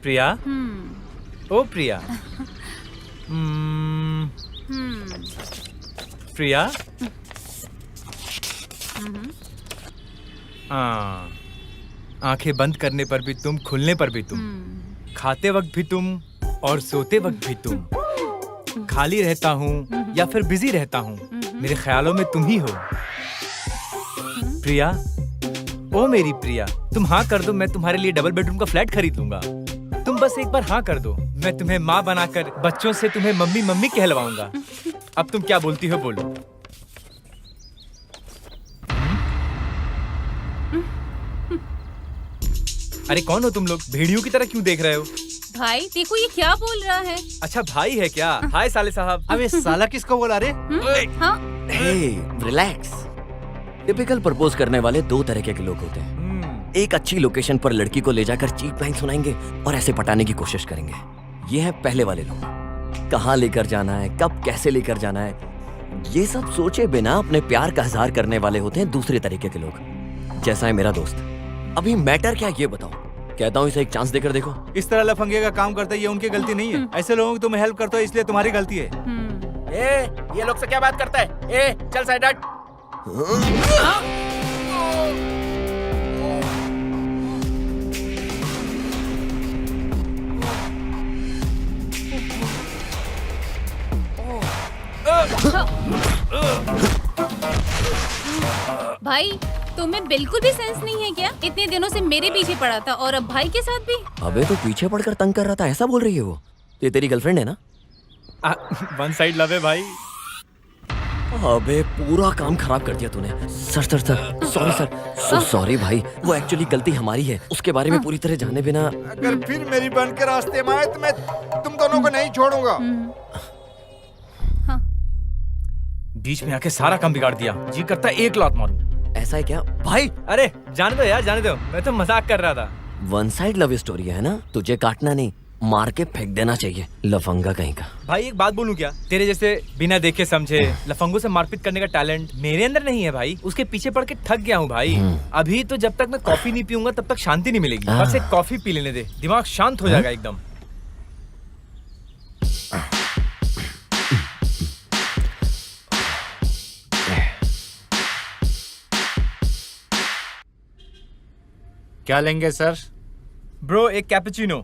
प्रिया, ओ प्रिया। प्रिया, आंखें बंद करने पर भी तुम, खुलने पर भी तुम, खाते वक्त भी तुम और सोते वक्त भी तुम। खाली रहता हूँ या फिर बिजी रहता हूँ, मेरे ख्यालों में तुम ही हो। प्रिया, ओ मेरी प्रिया, तुम हाँ कर दो, मैं तुम्हारे लिए डबल बेडरूम का फ्लैट खरीद लूंगा। तुम बस एक बार हाँ कर दो, मैं तुम्हें माँ बनाकर बच्चों से तुम्हें मम्मी मम्मी कहलवाऊंगा। अब तुम क्या बोलती हो, बोलो। अरे कौन हो तुम लोग? भेड़ियों की तरह क्यों देख रहे हो? भाई देखो ये क्या बोल रहा है। अच्छा भाई है क्या? हाय साले साहब। अब ये साला किसको बोला रे? हाँ रिलैक्स। टिपिकल प्रपोज करने वाले दो तरह के लोग होते हैं। एक अच्छी लोकेशन पर लड़की को ले जाकर चीप लाइन सुनाएंगे और ऐसे पटाने की कोशिश करेंगे। ये है पहले वाले लोग। कहाँ लेकर जाना है, कब कैसे लेकर जाना है, ये सब सोचे बिना अपने प्यार का इजहार करने वाले होते हैं दूसरे तरीके के लोग, जैसा है मेरा दोस्त। अभी मैटर क्या ये बताओ। कहता हूँ इसे एक चांस देकर देखो। इस तरह लफंगे का काम करते ये उनकी गलती नहीं है। ऐसे लोगों की तुम हेल्प करते हो इसलिए तुम्हारी गलती है। ये लोग से क्या बात करता है? चल साइड हट। भाई तुम्हें बिल्कुल भी सेंस नहीं है क्या? इतने दिनों से मेरे पीछे पड़ा था और अब भाई के साथ भी। अबे तो पीछे पड़कर तंग कर रहा था, ऐसा बोल रही है वो? ये तेरी गर्लफ्रेंड है ना? वन साइड लव है भाई। अबे पूरा काम खराब कर दिया तूने। Sir sorry sir, so sorry भाई। वो एक्चुअली गलती हमारी है, उसके बारे में पूरी तरह जाने बिना। अगर फिर मेरी बहन के रास्ते में आए तो मैं तुम दोनों को नहीं छोड़ूंगा। बीच में आके सारा काम बिगाड़ दिया। जी करता है एक लात मारूं। ऐसा है क्या भाई? अरे जाने दो यार, जाने दो, मैं तो मजाक कर रहा था। वन साइड लव स्टोरी है ना, तुझे काटना नहीं, मार के फेंक देना चाहिए, लफंगा कहीं का। भाई एक बात बोलूं क्या? तेरे जैसे बिना देखे समझे लफंगों से मारपीट करने का टैलेंट मेरे अंदर नहीं है भाई। उसके पीछे पड़ के थक गया हूँ भाई। अभी तो जब तक मैं कॉफी नहीं पीऊंगा तब तक शांति नहीं मिलेगी। बस एक कॉफी पी लेने दे, दिमाग शांत हो जाएगा एकदम। क्या लेंगे सर? ब्रो एक कैपुचिनो।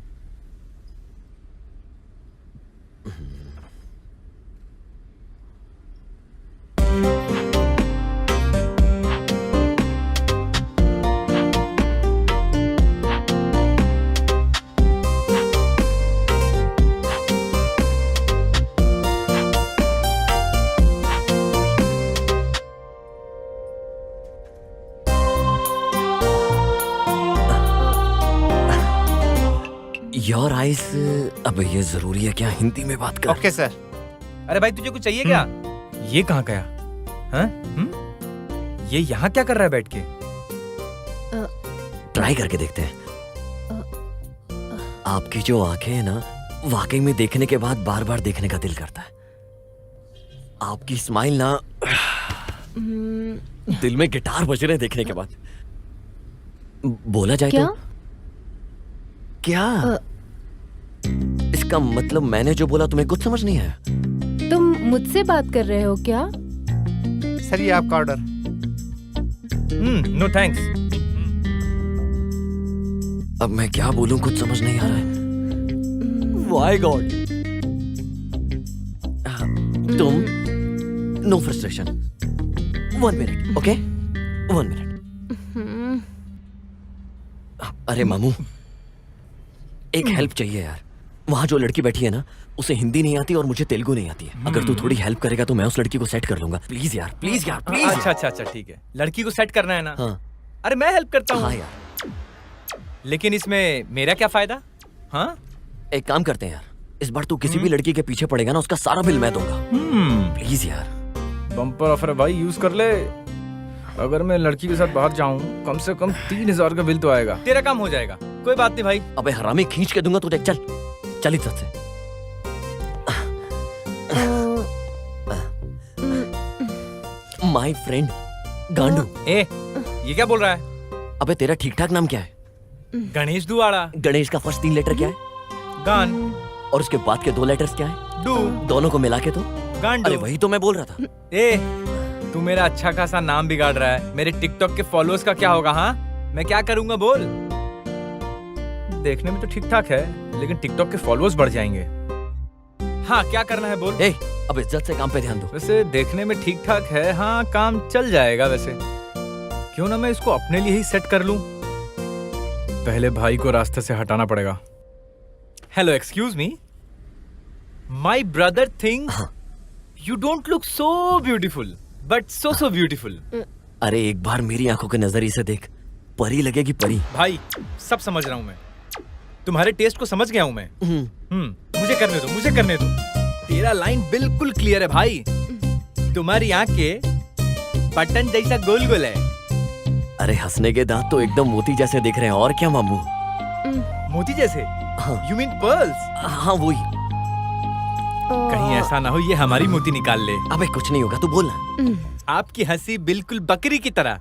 Your eyes. अब ये जरूरी है क्या हिंदी में बात कर? Okay sir. अरे भाई तुझे कुछ चाहिए क्या? ये कहाँ गया? हाँ? ये यहाँ क्या कर रहा है बैठ के? ट्राई करके देखते हैं। आपकी जो आंखें हैं ना, वाकई में देखने के बाद बार बार देखने का दिल करता है। आपकी स्माइल ना, दिल में गिटार बज रहे देखने के बाद। बोला जाए क्या? तो क्या? इसका मतलब मैंने जो बोला तुम्हें कुछ समझ नहीं आया? तुम मुझसे बात कर रहे हो क्या? सर ये आपका ऑर्डर। No thanks. अब मैं क्या बोलूं, कुछ समझ नहीं आ रहा है। Why God? तुम no frustration. 1 minute, okay? 1 minute. अरे मामू, एक हेल्प चाहिए यार। वहाँ जो लड़की बैठी है ना, उसे हिंदी नहीं आती और मुझे तेलुगु नहीं आती है। अगर तू थोड़ी हेल्प करेगा तो मैं उस लड़की को सेट कर लूंगा। प्लीज यार, प्लीज यार, प्लीज। अच्छा ठीक है। लड़की को सेट करना है ना? हाँ अरे मैं हेल्प करता हूँ। हाँ यार, लेकिन इसमें मेरा क्या फायदा? हाँ एक काम करते हैं यार, इस बार तू किसी भी लड़की के पीछे पड़ेगा ना, उसका सारा बिल मैं दूंगा। प्लीज यार। बम्पर ऑफर है भाई, यूज कर ले। अगर मैं लड़की के साथ बाहर जाऊं कम से कम 3000 का बिल तो आएगा। तेरा काम हो जाएगा, कोई बात नहीं भाई। अबे हरामी, खींच के दूंगा तुझे। चल इज्जत से। माय फ्रेंड गांडू। ये क्या बोल रहा है? अबे तेरा ठीक ठाक नाम क्या है? गणेश दुआड़ा। गणेश का फर्स्ट 3 लेटर क्या है? गान। और उसके बाद के 2 लेटर्स क्या है? डू। दोनों को मिला के तो? गांडू। अरे वही तो मैं बोल रहा था। ए, तू मेरा अच्छा खासा नाम बिगाड़ रहा है। मेरे टिकटॉक के फॉलोअर्स का क्या होगा? हाँ, मैं क्या करूंगा बोल? देखने में तो ठीक ठाक है, लेकिन टिकटॉक के फॉलोअर्स बढ़ जाएंगे। हाँ, क्या करना है बोल? ए, अब इज्जत से काम पे ध्यान दो। वैसे देखने में ठीक ठाक है, हाँ काम चल जाएगा। वैसे क्यों ना मैं इसको अपने लिए ही सेट कर लूं? पहले भाई को रास्ते से हटाना पड़ेगा। Hello, excuse me, my brother thinks you don't look so beautiful, but so beautiful. अरे एक बार मेरी आंखों के नजरिए से देख, परी लगेगी परी। भाई सब समझ रहा हूं मैं, तुम्हारे टेस्ट को समझ गया हूं मैं। मुझे करने दो, मुझे करने दो। तेरा लाइन बिल्कुल क्लियर है भाई। तुम्हारी आंखें बटन जैसा गोल गोल है। अरे हंसने के दांत तो एकदम मोती जैसे दिख रहे हैं। और क्या मामू? मोती जैसे? हाँ। You mean pearls? हाँ वही। कहीं ऐसा ना हो ये हमारी मोती निकाल ले। अबे कुछ नहीं होगा, तू बोल ना। आपकी हंसी बिल्कुल बकरी की तरह।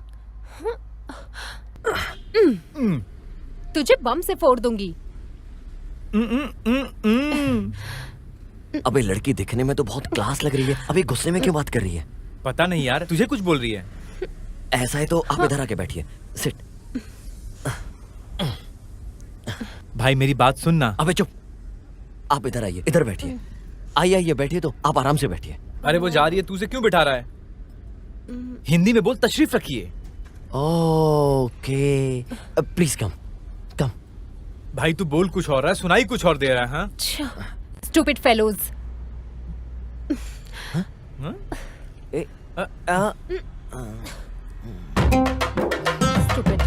तुझे बम से फोड़ दूंगी। अबे लड़की दिखने में तो बहुत क्लास लग रही है, अबे गुस्से में क्यों बात कर रही है? पता नहीं यार, तुझे कुछ बोल रही है। ऐसा है तो आप इधर आके बैठिए, सिट। भाई मेरी बात सुनना। अबे चुप, आप इधर आइए, इधर बैठिए। आइए आइए बैठिए, तो आप आराम से बैठिए। अरे वो जा रही है, तुझे क्यों बिठा रहा है? हिंदी में बोल, तशरीफ रखिए। ओके, प्लीज कम कम। भाई तू बोल कुछ और रहा है, सुनाई कुछ और दे रहा है। हाँ? Stupid fellows. Stupid.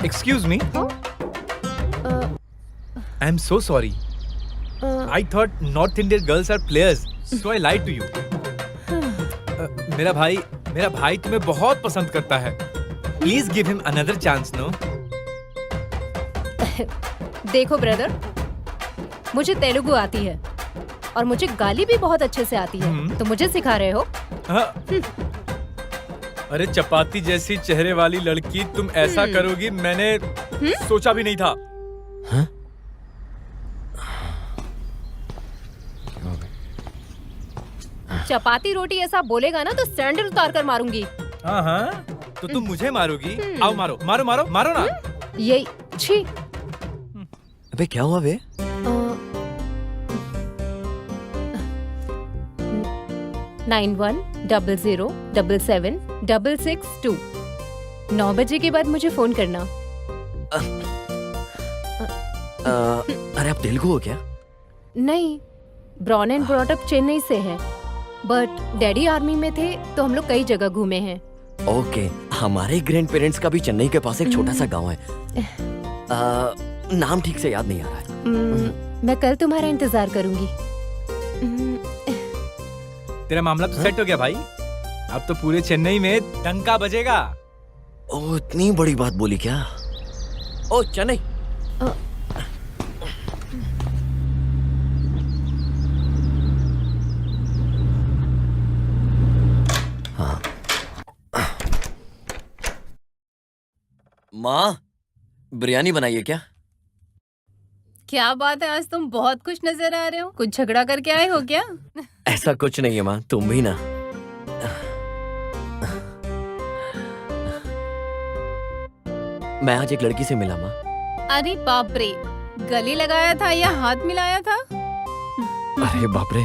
Excuse me, I am so sorry. I thought north Indian girls are players, so I lied to you. मेरा भाई तुम्हें बहुत पसंद करता है। Please give him another chance. No, देखो ब्रदर, मुझे तेलुगु आती है और मुझे गाली भी बहुत अच्छे से आती है, तो मुझे सिखा रहे हो? हाँ। अरे चपाती जैसी चेहरे वाली लड़की, तुम ऐसा करोगी मैंने सोचा भी नहीं था। हाँ? चपाती रोटी ऐसा बोलेगा ना तो सैंडल उतार कर मारूंगी। हाँ हाँ, तो तुम मुझे मारोगी? आओ मारो मारो मारो मारो ना। यही छी। अबे क्या हुआ बे? 9100777662। 9 बजे के बाद मुझे फोन करना। अरे आप तेलुगु हो क्या? नहीं, born and brought up Chennai से है, बट डैडी आर्मी में थे तो हम लोग कई जगह घूमे हैं। ओके, हमारे ग्रैंड पेरेंट्स का भी चेन्नई के पास एक छोटा सा गांव है। नाम ठीक से याद नहीं आ रहा है। मैं कल तुम्हारा इंतजार करूंगी। तेरा मामला तो सेट हो गया भाई, अब तो पूरे चेन्नई में डंका बजेगा। ओ इतनी बड़ी बात बोली क्या? ओ चेन्नई। हाँ माँ, बिरयानी बनाइए क्या? क्या बात है, आज तुम बहुत खुश नजर आ रहे हो। कुछ झगड़ा करके आए हो क्या? ऐसा कुछ नहीं है माँ, तुम भी ना। मैं आज एक लड़की से मिला माँ। अरे बाप रे, गले लगाया था या हाथ मिलाया था? अरे बाप रे,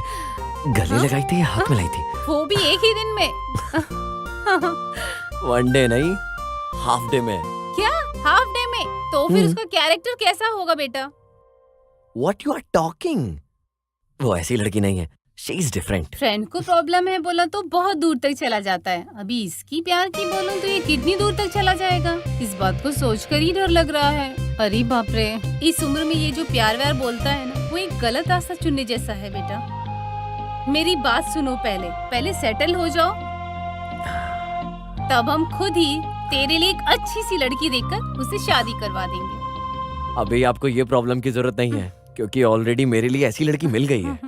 गले लगाई थी या हाथ मिलाई थी? वो भी एक ही दिन में? वन डे नहीं, हाफ डे में। क्या हाफ डे में? तो फिर उसका कैरेक्टर कैसा होगा बेटा? What you are talking? वो ऐसी लड़की नहीं है, she is different. फ्रेंड को प्रॉब्लम है बोला तो बहुत दूर तक चला जाता है, अभी इसकी प्यार की बोलूं तो ये कितनी दूर तक चला जाएगा? इस बात को सोचकर ही डर लग रहा है। अरे बाप रे, इस उम्र में ये जो प्यार व्यार बोलता है ना, वो एक गलत रास्ता चुनने जैसा है बेटा। मेरी बात सुनो, पहले सेटल हो जाओ, तब हम खुद ही तेरे लिए एक अच्छी सी लड़की देखकर उससे शादी करवा देंगे। अभी आपको ये प्रॉब्लम की जरूरत नहीं है, क्योंकि ऑलरेडी मेरे लिए ऐसी लड़की मिल गई है।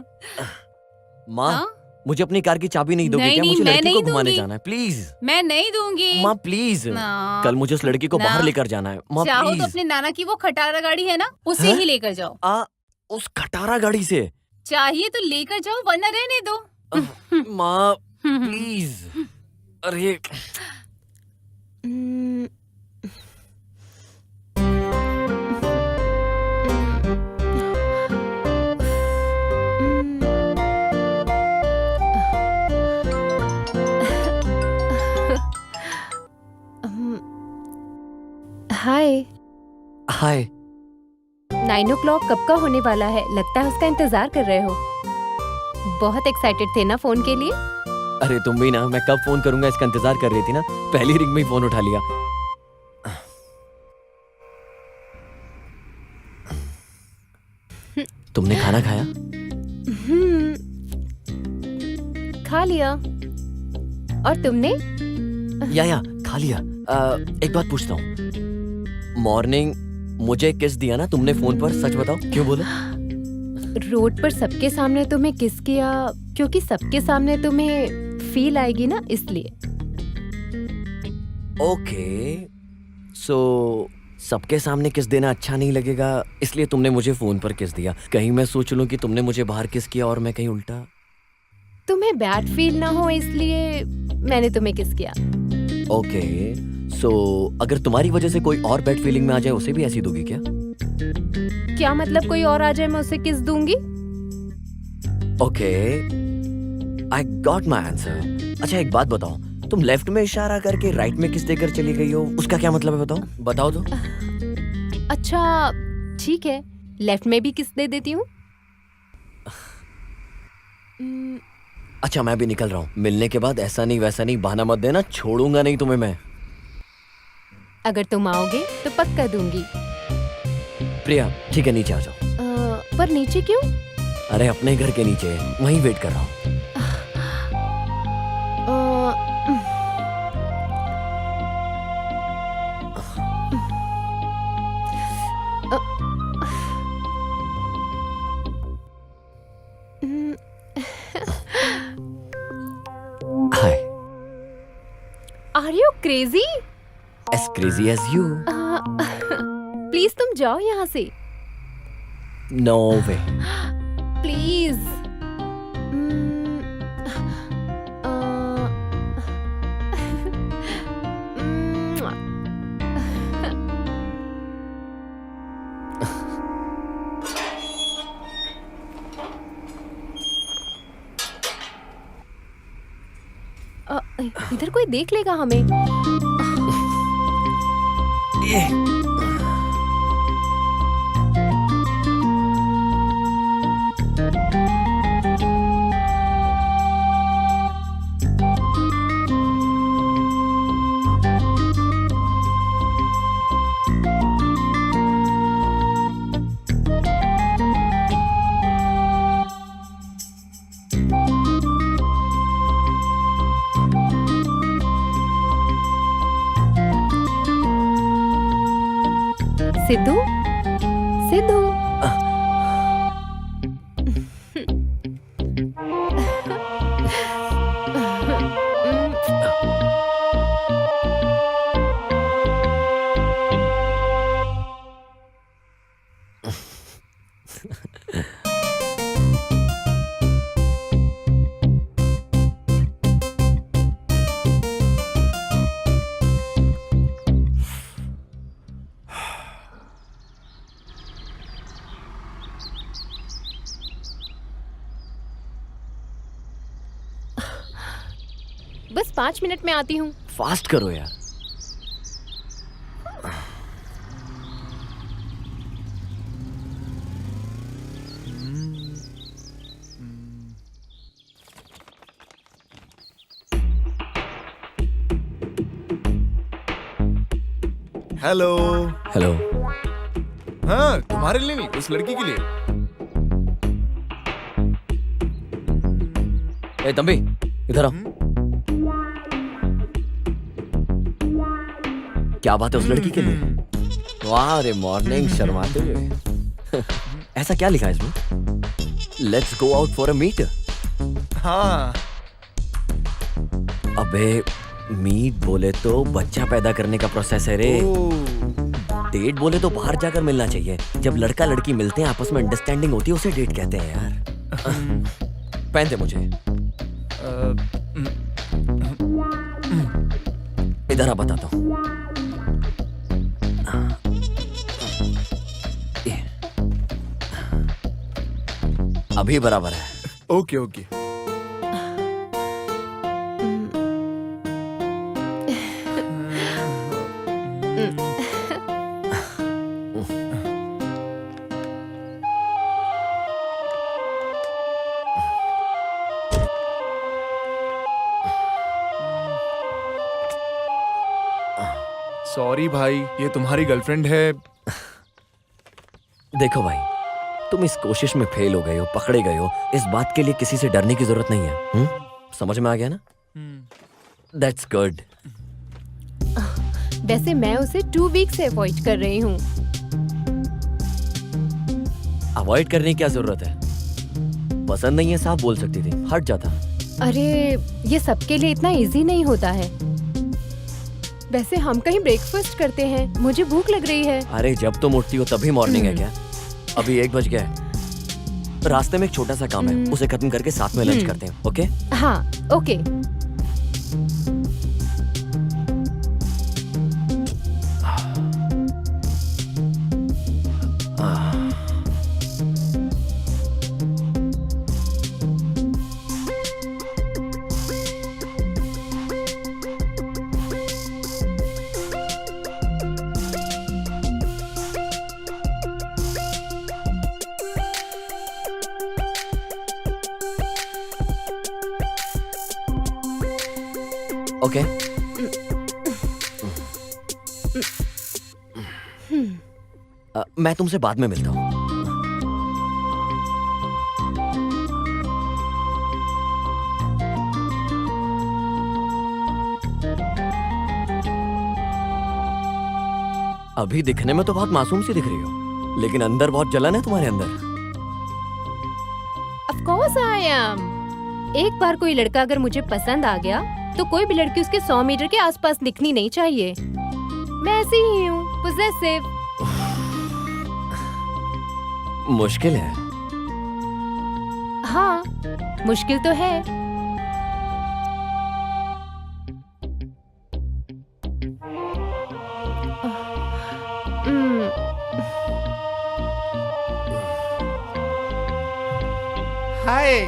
माँ, हाँ? मुझे अपनी कार की चाबी नहीं दोगे नहीं, क्या? नहीं, मुझे मैं लड़की को नहीं घुमाने दूंगी। जाना है, प्लीज मैं नहीं दूंगी। माँ प्लीज। ना। कल मुझे उस लड़की को ना। बाहर लेकर जाना है माँ चाहो तो प्लीज। अपने नाना की वो खटारा गाड़ी है ना, उसे हाँ? ही लेकर जाओ। उस खटारा गाड़ी से चाहिए तो लेकर जाओ, वरना रहने दो। माँ प्लीज। अरे हाय। हाय। 9 o'clock कब का होने वाला है? लगता है उसका इंतजार कर रहे हो। बहुत एक्साइटेड थे ना फोन के लिए? अरे तुम भी ना, मैं कब फोन करूंगा इसका इंतजार कर रही थी ना, पहली रिंग में ही फोन उठा लिया। तुमने खाना खाया? खा लिया। और तुमने? या खा लिया। एक बात पूछता हूँ, मॉर्निंग मुझे किस दिया ना तुमने फोन पर, सच बताओ क्यों बोला? रोड पर सबके सामने तुम्हें किस किया, क्योंकि सबके सामने तुम्हें फील आएगी ना, इसलिए। ओके, सो सबके सामने किस देना अच्छा नहीं लगेगा, इसलिए तुमने मुझे फोन पर किस दिया। कहीं मैं सोच लूं कि तुमने मुझे बाहर किस किया और मैं कहीं उल्टा। तुम्हें बैड फील ना हो इसलिए मैंने तुम्हें किस किया। ओके, सो अगर तुम्हारी वजह से कोई और बैड फीलिंग में आ जाए, उसे भी ऐसी दोगी क्या? क्या मतलब कोई और आ जाए मैं उसे किस दूंगी? Okay, I got my answer. अच्छा एक बात बताओ, तुम लेफ्ट में इशारा करके राइट में किस देकर चली गई हो, उसका क्या मतलब है? बताओ तो। अच्छा ठीक है, लेफ्ट में भी किस दे देती हूँ। अच्छा मैं भी निकल रहा हूँ, मिलने के बाद ऐसा नहीं वैसा नहीं बहाना मत देना, छोड़ूंगा नहीं तुम्हें मैं। अगर तुम आओगे तो पक्का दूंगी। प्रिया ठीक है, नीचे आ जाओ। पर नीचे क्यों? अरे अपने घर के नीचे, वहीं वेट कर रहा हूँ। Hi. Are you crazy? As crazy as you. Please तुम जाओ यहाँ से। No way. प्लीज। इधर कोई देख लेगा हमें। सिद्धू, सिद्धू। बस 5 मिनट में आती हूँ। फास्ट करो यार। हेलो। हेलो। हाँ तुम्हारे लिए नहीं, उस लड़की के लिए। ए तंबी इधर आओ। क्या बात है उस लड़की के लिए? वाह रे मॉर्निंग, शर्माते हुए। ऐसा क्या लिखा है इसमें? Let's go out for a meet. हाँ अबे मीट बोले तो बच्चा पैदा करने का प्रोसेस है रे। डेट बोले तो बाहर जाकर मिलना चाहिए। जब लड़का लड़की मिलते हैं आपस में अंडरस्टैंडिंग होती है उसे डेट कहते हैं यार। पहन दे मुझे। इधर आ बताता हूँ। ये। अभी बराबर है। Okay okay. सॉरी भाई, ये तुम्हारी गर्लफ्रेंड है। देखो भाई, तुम इस कोशिश में फेल हो गए हो, पकड़े गए हो, इस बात के लिए किसी से डरने की जरूरत नहीं है। समझ में आ गया ना? That's good. वैसे मैं उसे 2 वीक से अवॉइड कर रही हूँ। अवॉइड करने की क्या जरूरत है? पसंद नहीं है साफ बोल सकती थी, हट जाता। अरे ये सबके लिए इतना इजी नहीं होता है। वैसे हम कहीं ब्रेकफास्ट करते हैं, मुझे भूख लग रही है। अरे जब तुम उठती हो तभी मॉर्निंग है क्या? अभी 1 बज गया है। रास्ते में एक छोटा सा काम है, उसे खत्म करके साथ में लंच करते हैं। ओके? हाँ ओके। ओके? मैं तुमसे बाद में मिलता हूँ। अभी दिखने में तो बहुत मासूम सी दिख रही हो, लेकिन अंदर बहुत जलन है तुम्हारे अंदर। Of course I am। एक बार कोई लड़का अगर मुझे पसंद आ गया तो कोई भी लड़की उसके 100 मीटर के आसपास दिखनी नहीं चाहिए। मैं ऐसी ही हूँ, पोजेसिव। मुश्किल है। हाँ मुश्किल तो है। हाय।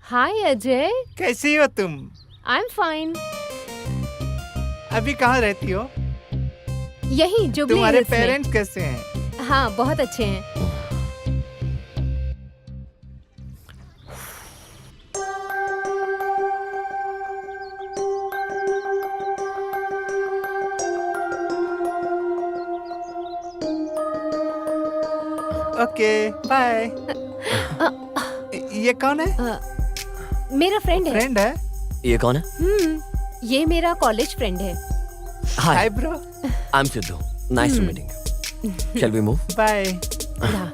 हाय अजय, कैसी हो तुम? I am fine. अभी कहाँ रहती हो? यही जुबली तुम्हारे हिल्स में। पेरेंट्स कैसे हैं? हाँ बहुत अच्छे हैं। Okay bye. ये कौन है? मेरा फ्रेंड है। फ्रेंड है? ये कौन है? ये मेरा कॉलेज फ्रेंड है। Hi bro. I am Siddhu, nice to meeting. Shall we move? Bye. हाँ।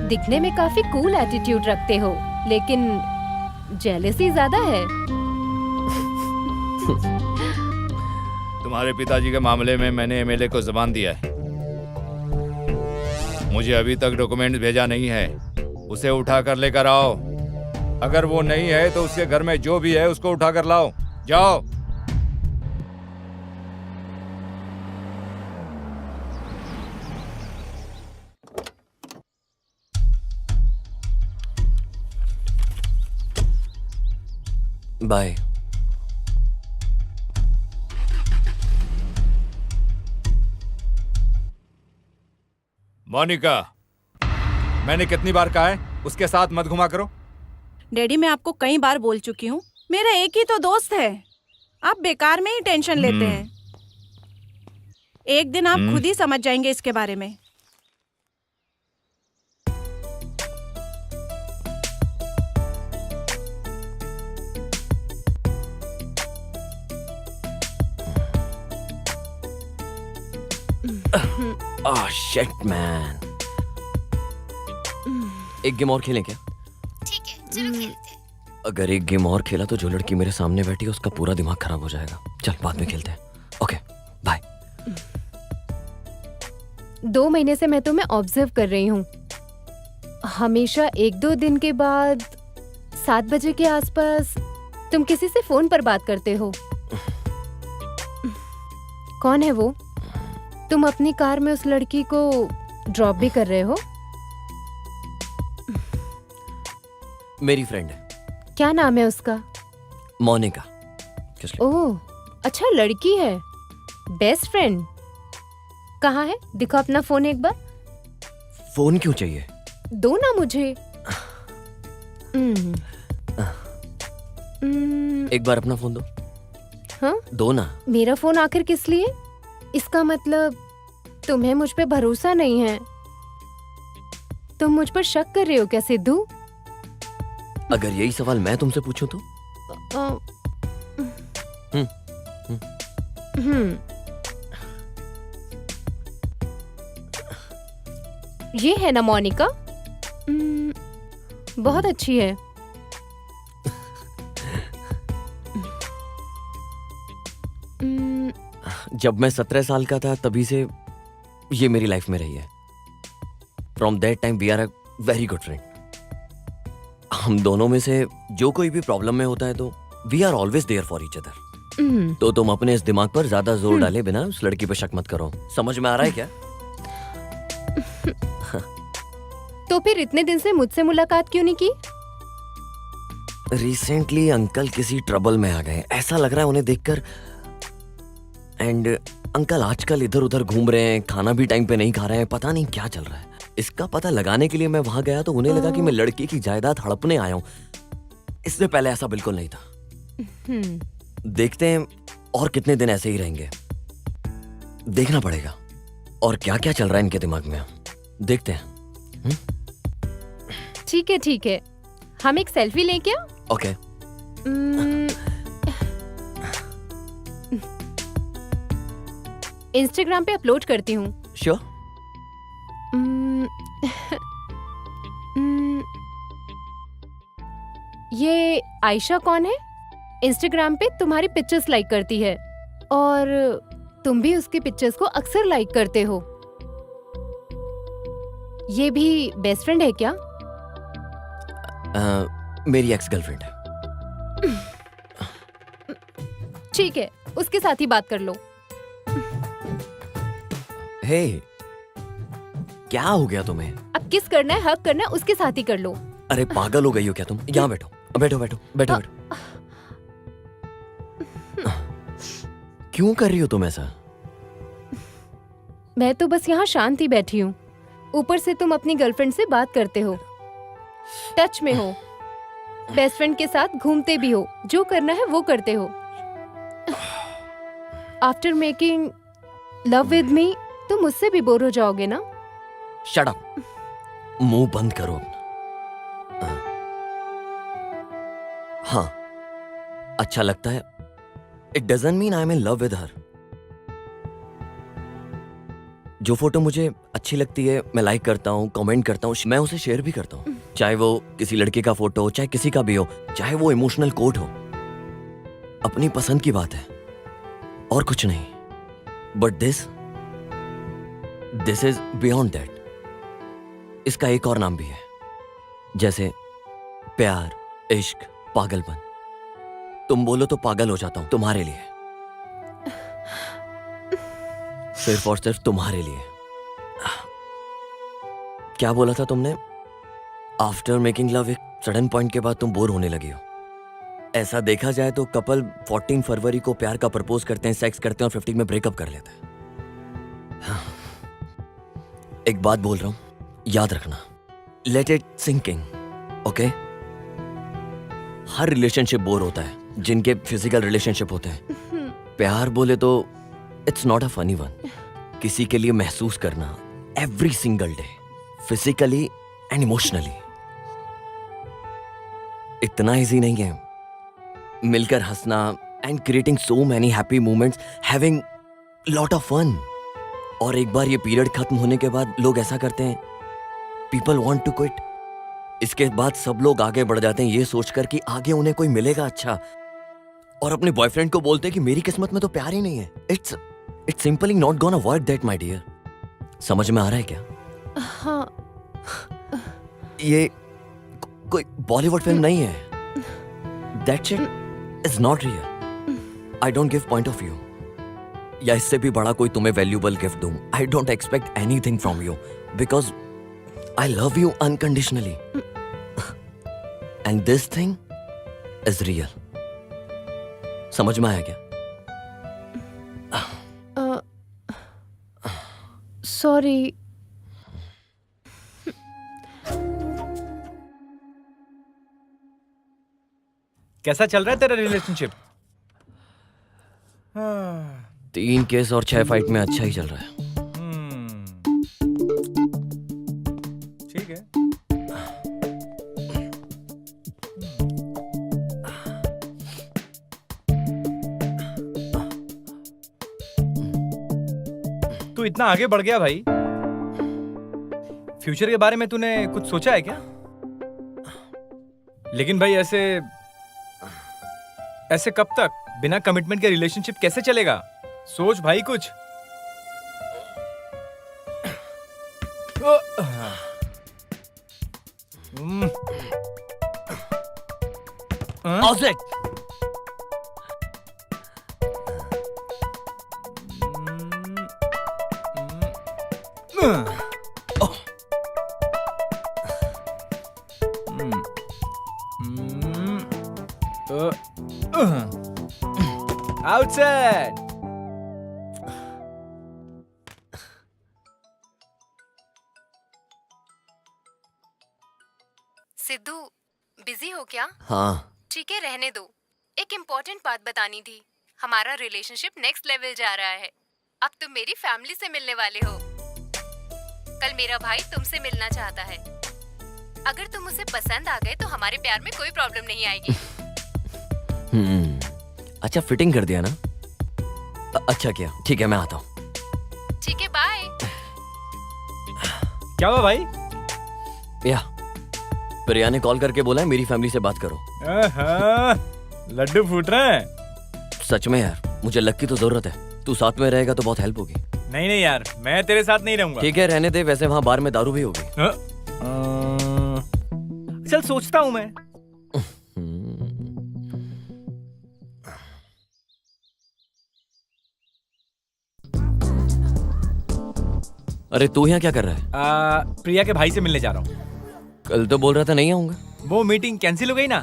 दिखने में काफी कूल एटीट्यूड रखते हो, लेकिन जेलसी ज्यादा है। तुम्हारे पिताजी के मामले में मैंने एमएलए को जबान दिया है। मुझे अभी तक डॉक्यूमेंट्स भेजा नहीं है। उसे उठा कर लेकर आओ। अगर वो नहीं है तो उसके घर में जो भी है उसको उठा कर लाओ। जाओ। बाय। मोनिका, मैंने कितनी बार कहा है उसके साथ मत घुमा करो। डैडी मैं आपको कई बार बोल चुकी हूँ, मेरा एक ही तो दोस्त है, आप बेकार में ही टेंशन लेते हैं। एक दिन आप खुद ही समझ जाएंगे इसके बारे में। Shit man. एक गेम और खेलें क्या? ठीक है, चलो खेलते हैं। अगर एक गेम और खेला तो जो लड़की मेरे सामने बैठी है उसका पूरा दिमाग खराब हो जाएगा। चल बाद में खेलते हैं। Okay bye. 2 महीने से मैं तुम्हें ऑब्जर्व कर रही हूँ। हमेशा 1-2 दिन के बाद 7 बजे के आसपास तुम किसी से फोन पर बात करते हो। कौन है वो? तुम अपनी कार में उस लड़की को ड्रॉप भी कर रहे हो? मेरी फ्रेंड है। क्या नाम है उसका? मोनिका। ओह, अच्छा लड़की है। Best friend. कहाँ है? दिखो अपना फोन एक बार। फोन क्यों चाहिए? दो ना मुझे। एक बार अपना फोन दो। हाँ? दो ना। मेरा फोन आखिर किस लिए? इसका मतलब तुम्हें मुझ पे भरोसा नहीं है। तुम मुझ पर शक कर रहे हो क्या सिद्धू? अगर यही सवाल मैं तुमसे पूछूं तो? ये है ना मोनिका? बहुत अच्छी है। जब मैं 17 साल का था तभी से ये मेरी लाइफ में रही है। From that time we are a very good friend. हम दोनों में से जो कोई भी प्रॉब्लम में होता है तो we are always there for each other. तो तुम अपने इस दिमाग पर ज्यादा जोर डाले बिना उस लड़की पे शक मत करो। समझ में आ रहा है क्या? तो फिर इतने दिन से मुझसे मुलाकात क्यों नहीं की? रिसेंटली अंकल किसी ट्रबल में आ गए, ऐसा लग रहा है उन्हें देखकर। एंड अंकल आजकल इधर उधर घूम रहे हैं, खाना भी टाइम पे नहीं खा रहे हैं, पता नहीं क्या चल रहा है। इसका पता लगाने के लिए मैं वहां गया तो उन्हें लगा कि मैं लड़की की जायदाद हड़पने आया हूँ। इससे पहले ऐसा बिल्कुल नहीं था। देखते हैं और कितने दिन ऐसे ही रहेंगे, देखना पड़ेगा और क्या क्या चल रहा है इनके दिमाग में। देखते हैं। ठीक है, हम एक सेल्फी लें क्या? ओके। इंस्टाग्राम पे अपलोड करती हूँ। श्योर। ये आयशा कौन है? इंस्टाग्राम पे तुम्हारी पिक्चर्स लाइक करती है और तुम भी उसकी पिक्चर्स को अक्सर लाइक करते हो। ये भी बेस्ट फ्रेंड है क्या? मेरी एक्स गर्लफ्रेंड है। ठीक है, उसके साथ ही बात कर लो। हे, क्या हो गया तुम्हें? अब किस करना है, हक करना है, उसके साथ ही कर लो। अरे पागल हो गई हो क्या तुम? यहाँ बैठो बैठो बैठो बैठो बैठो। क्यों कर रही हो तुम ऐसा? मैं तो बस यहाँ शांत ही बैठी हूँ। ऊपर से तुम अपनी गर्लफ्रेंड से बात करते हो, टच में हो, बेस्ट फ्रेंड के साथ घूमते भी हो, जो करना है वो करते हो। After making love with me तुम मुझसे भी बोर हो जाओगे ना? शट अप, मुंह बंद करो। हाँ, अच्छा लगता है। It doesn't mean I am in love with her. जो फोटो मुझे अच्छी लगती है मैं लाइक करता हूँ, कमेंट करता हूँ, मैं उसे शेयर भी करता हूँ। चाहे वो किसी लड़के का फोटो हो, चाहे किसी का भी हो, चाहे वो इमोशनल कोट हो। अपनी पसंद की बात है और कुछ नहीं। But this is beyond that. इसका एक और नाम भी है, जैसे प्यार, इश्क, पागलपन। तुम बोलो तो पागल हो जाता हूं तुम्हारे लिए, सिर्फ और सिर्फ तुम्हारे लिए। क्या बोला था तुमने? आफ्टर मेकिंग लव एक सडन पॉइंट के बाद तुम बोर होने लगी हो। ऐसा देखा जाए तो कपल 14 फरवरी को प्यार का प्रपोज करते हैं, सेक्स करते हैं और 15 में ब्रेकअप कर लेते हैं। एक बात बोल रहा हूं, याद रखना। Let it sink in, okay? हर रिलेशनशिप बोर होता है, जिनके फिजिकल रिलेशनशिप होते हैं। प्यार बोले तो it's not a funny one, किसी के लिए महसूस करना every single day, physically and emotionally, इतना इजी नहीं है। मिलकर हंसना and creating so many happy moments, having lot of fun. और एक बार ये पीरियड खत्म होने के बाद लोग ऐसा करते हैं, पीपल वांट टू क्विट। इसके बाद सब लोग आगे बढ़ जाते हैं ये सोचकर कि आगे उन्हें कोई मिलेगा अच्छा, और अपने बॉयफ्रेंड को बोलते हैं कि मेरी किस्मत में तो प्यार ही नहीं है। It's simply not gonna work that my dear. समझ में आ रहा है क्या? हाँ, ये कोई बॉलीवुड फिल्म नहीं है। That shit is not real. I don't give point of view, या इससे भी बड़ा कोई तुम्हें वैल्यूबल गिफ्ट दूं। I don't expect anything from you because I love you unconditionally, and this thing is real. समझ में आया क्या? सॉरी। कैसा चल रहा है तेरा रिलेशनशिप? 3 केस और 6 फाइट में अच्छा ही चल रहा है। ठीक है। तू इतना आगे बढ़ गया भाई, फ्यूचर के बारे में तूने कुछ सोचा है क्या? लेकिन भाई ऐसे कब तक? बिना कमिटमेंट के रिलेशनशिप कैसे चलेगा? सोच भाई कुछ। Object outside. सिद्धू, बिजी हो क्या? हाँ, ठीक है, रहने दो। एक इम्पोर्टेंट बात बतानी थी। हमारा रिलेशनशिप नेक्स्ट लेवल जा रहा है। अब तुम मेरी फैमिली से मिलने वाले हो। कल मेरा भाई तुमसे मिलना चाहता है। अगर तुम उसे पसंद आ गए तो हमारे प्यार में कोई प्रॉब्लम नहीं आएगी। अच्छा फिटिंग कर दिया ना? अच्छा किया, ठीक है मैं आता हूँ। ठीक है, बाय। क्या हुआ भाई? या प्रिया ने कॉल करके बोला है मेरी फैमिली से बात करो। लड्डू फूट रहे हैं। सच में यार, मुझे लक की तो जरूरत है। तू साथ में रहेगा तो बहुत हेल्प होगी। नहीं नहीं यार, मैं तेरे साथ नहीं रहूंगा। ठीक है रहने दे, वैसे वहाँ बार में दारू भी होगी। चल सोचता हूँ मैं। अरे तू यहाँ क्या कर रहा है? प्रिया के भाई से मिलने जा रहा हूँ। कल तो बोल रहा था नहीं आऊंगा। वो मीटिंग कैंसिल हो गई ना।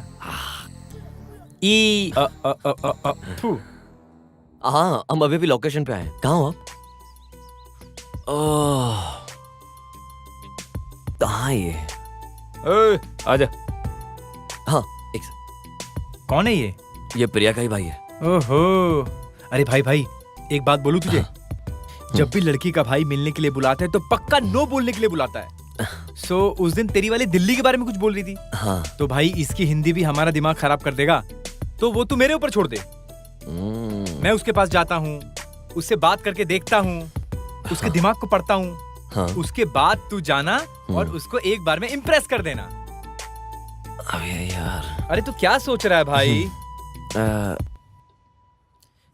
हाँ, हम अभी भी लोकेशन पे आए हैं। कहाँ हो आप? कहाँ है ये? आजा। हाँ, कौन है ये? ये प्रिया का ही भाई है। ओहो, अरे भाई भाई, एक बात बोलूं तुझे? जब भी लड़की का भाई मिलने के लिए बुलाता है तो पक्का नो बोलने के लिए बुलाता है। उस दिन तेरी वाली दिल्ली के बारे में कुछ बोल रही थी। हाँ। तो भाई इसकी हिंदी भी हमारा दिमाग खराब कर देगा, तो वो तू मेरे ऊपर छोड़ दे। मैं उसके पास जाता हूँ, उससे बात करके देखता हूँ, उसके दिमाग को पढ़ता हूँ। हाँ। उसके बाद तू जाना और उसको एक बार में इम्प्रेस कर देना। अबे यार। अरे तू क्या सोच रहा है भाई?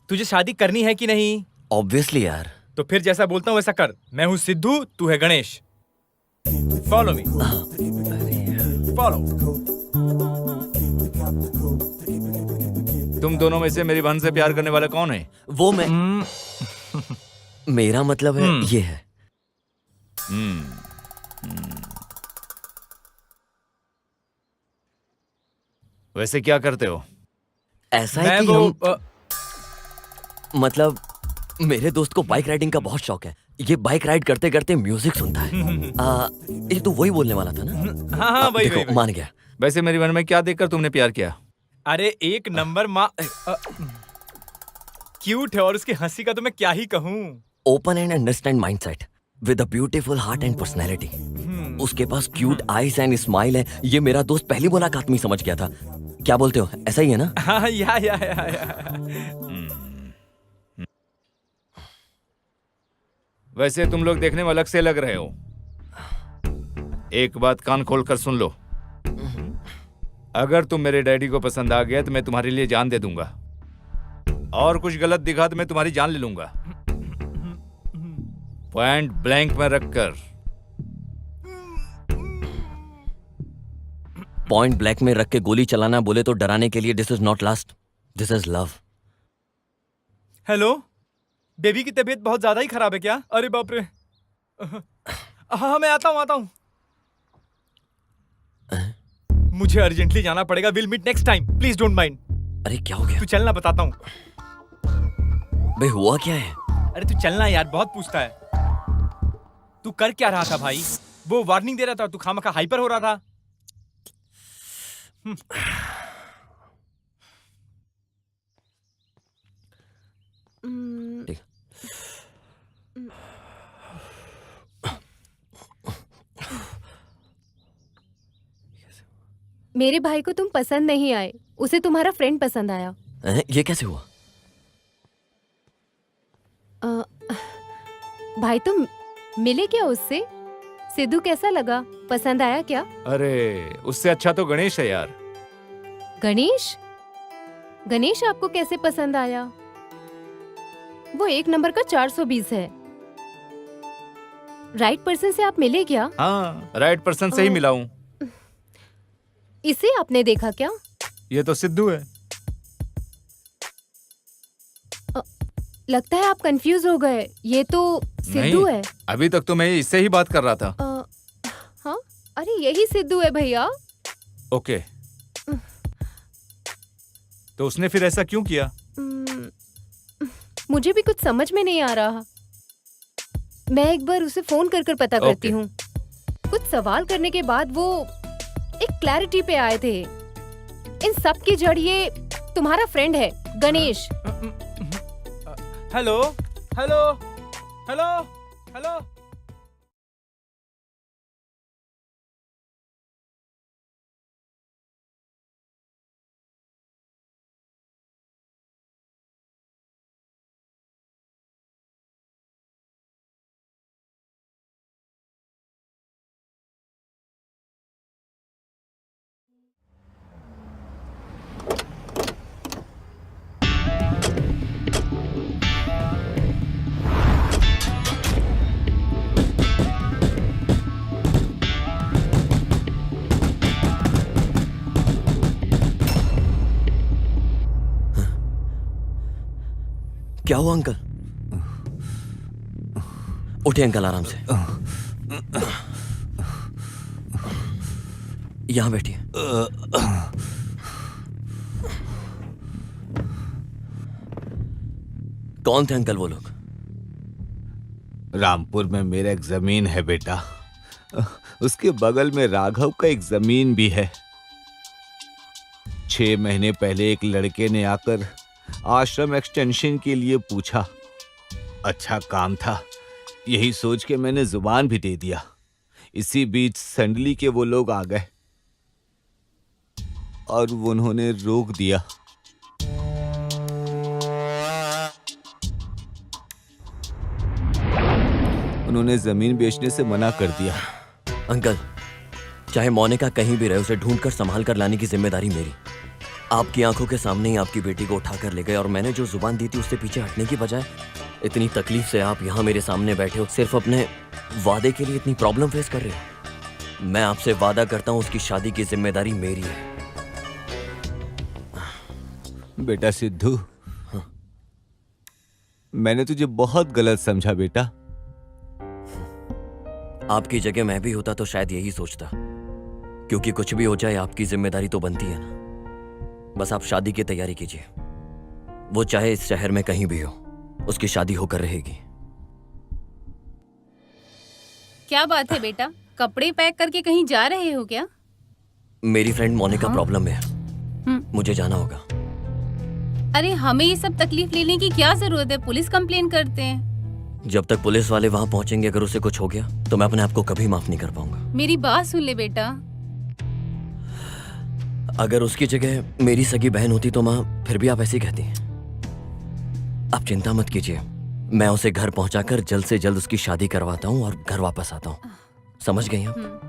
तुझे शादी करनी है कि नहीं? ऑब्वियसली यार। तो फिर जैसा बोलता हूँ वैसा कर। मैं हूँ सिद्धू, तू है गणेश। Follow me. फॉलो। तुम दोनों में से मेरी बहन से प्यार करने वाला कौन है? वो मैं। मेरा मतलब है ये है। वैसे क्या करते हो? ऐसा है कि मतलब मेरे दोस्त को बाइक राइडिंग का बहुत शौक है। ये बाइक राइड करते करते म्यूजिक सुनता है। ये तो वही बोलने वाला था ना? हाँ वही, देखो, वही। मान गया। वैसे मेरी बहन में क्या देखकर तुमने प्यार किया? अरे एक नंबर माँ क्यूट है, और उसकी हंसी का तो मैं क्या ही कहूँ। Open and understand mindset with a beautiful heart and personality. उसके पास क्यूट आईज एंड स्माइल है। ये मेरा दोस्त पहली मुलाकात में ही समझ गया था। क्या बोलते हो, ऐसा ही है ना? हाँ, या। वैसे तुम लोग देखने में अलग से लग रहे हो। एक बात कान खोलकर सुन लो, अगर तुम मेरे डैडी को पसंद आ गया तो मैं तुम्हारे लिए जान दे दूंगा, और कुछ गलत दिखा तो मैं तुम्हारी जान ले लूंगा, पॉइंट ब्लैंक में रखकर। पॉइंट ब्लैक में रख के गोली चलाना बोले तो डराने के लिए। This is not last, this is love. Hello, baby की तबीयत बहुत ज्यादा ही खराब है क्या? अरे बाप रे। हाँ, मैं आता हूँ। मुझे अर्जेंटली जाना पड़ेगा। Will meet next time, please don't mind. अरे क्या हो गया? तू चलना, बताता हूँ। बे हुआ क्या है? अरे तू चलना यार, बहुत पूछता है। तू कर क्या रहा था भाई? वो वार्निंग दे रहा था, तू खामखा हाइपर हो रहा था। ठीक। मेरे भाई को तुम पसंद नहीं आए, उसे तुम्हारा फ्रेंड पसंद आया। ये कैसे हुआ? भाई तुम मिले क्या उससे? सिद्धू कैसा लगा? पसंद आया क्या? अरे उससे अच्छा तो गणेश है यार। गणेश? गणेश आपको कैसे पसंद आया? वो 1 नंबर का 420 है। राइट पर्सन से आप मिले क्या? हाँ, राइट पर्सन से ही मिला हूँ। इसे आपने देखा क्या? ये तो सिद्धू है। लगता है आप कंफ्यूज हो गए। ये तो सिद्धू है। अभी तक तो मैं इससे ही बात कर रहा था। हाँ, अरे यही सिद्धू है भैया। ओके, तो उसने फिर ऐसा क्यों किया? मुझे भी कुछ समझ में नहीं आ रहा। मैं एक बार उसे फोन कर पता करती हूँ। कुछ सवाल करने के बाद वो एक क्लैरिटी पे आए थे। इन सब की जड़ ये तुम्हारा फ्रेंड है Ganesh. Hello hello hello hello. क्या हुआ अंकल? उठे अंकल, आराम से यहां बैठिए। कौन थे अंकल वो लोग? रामपुर में मेरा एक जमीन है बेटा, उसके बगल में राघव का एक जमीन भी है। 6 महीने पहले एक लड़के ने आकर आश्रम एक्सटेंशन के लिए पूछा। अच्छा काम था, यही सोच के मैंने जुबान भी दे दिया। इसी बीच संडली के वो लोग आ गए और उन्होंने रोक दिया। उन्होंने जमीन बेचने से मना कर दिया। अंकल, चाहे मोनिका कहीं भी रहे, उसे ढूंढकर संभाल कर लाने की जिम्मेदारी मेरी। आपकी आंखों के सामने ही आपकी बेटी को उठाकर ले गए और मैंने जो जुबान दी थी उससे पीछे हटने की बजाय इतनी तकलीफ से आप यहाँ मेरे सामने बैठे हो, सिर्फ अपने वादे के लिए इतनी प्रॉब्लम फेस कर रहे हो। मैं आपसे वादा करता हूँ उसकी शादी की जिम्मेदारी मेरी है। बेटा सिद्धू, मैंने तुझे बहुत गलत समझा बेटा। आपकी जगह मैं भी होता तो शायद यही सोचता, क्योंकि कुछ भी हो जाए आपकी जिम्मेदारी तो बनती है ना। बस आप शादी की तैयारी कीजिए, वो चाहे इस शहर में कहीं भी हो, उसकी शादी होकर रहेगी। क्या बात है बेटा, कपड़े पैक करके कहीं जा रहे हो क्या? मेरी फ्रेंड मोनिका प्रॉब्लम में है, मुझे जाना होगा। अरे हमें ये सब तकलीफ लेने की क्या जरूरत है, पुलिस कंप्लेन करते हैं। जब तक पुलिस वाले वहां पहुंचेंगे, अगर उसे कुछ हो गया तो मैं अपने आप को कभी माफ नहीं कर पाऊंगा। मेरी बात सुन ले बेटा। अगर उसकी जगह मेरी सगी बहन होती तो माँ फिर भी आप ऐसे ही कहती हैं। आप चिंता मत कीजिए, मैं उसे घर पहुंचाकर जल्द से जल्द उसकी शादी करवाता हूँ और घर वापस आता हूँ। समझ गई आप?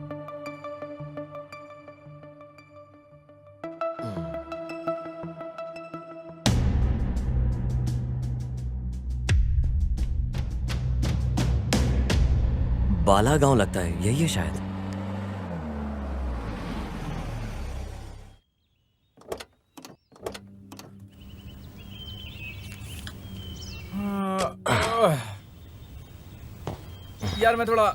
बाला गांव लगता है, यही है शायद। यार मैं थोड़ा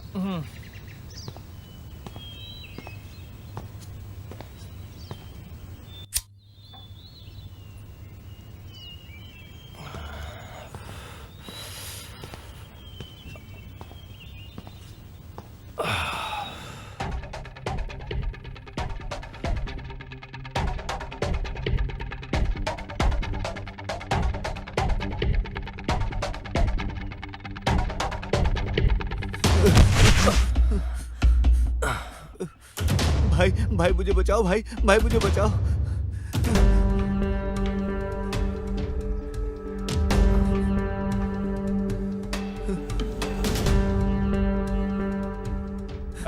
भाई भाई मुझे बचाओ, भाई भाई मुझे बचाओ।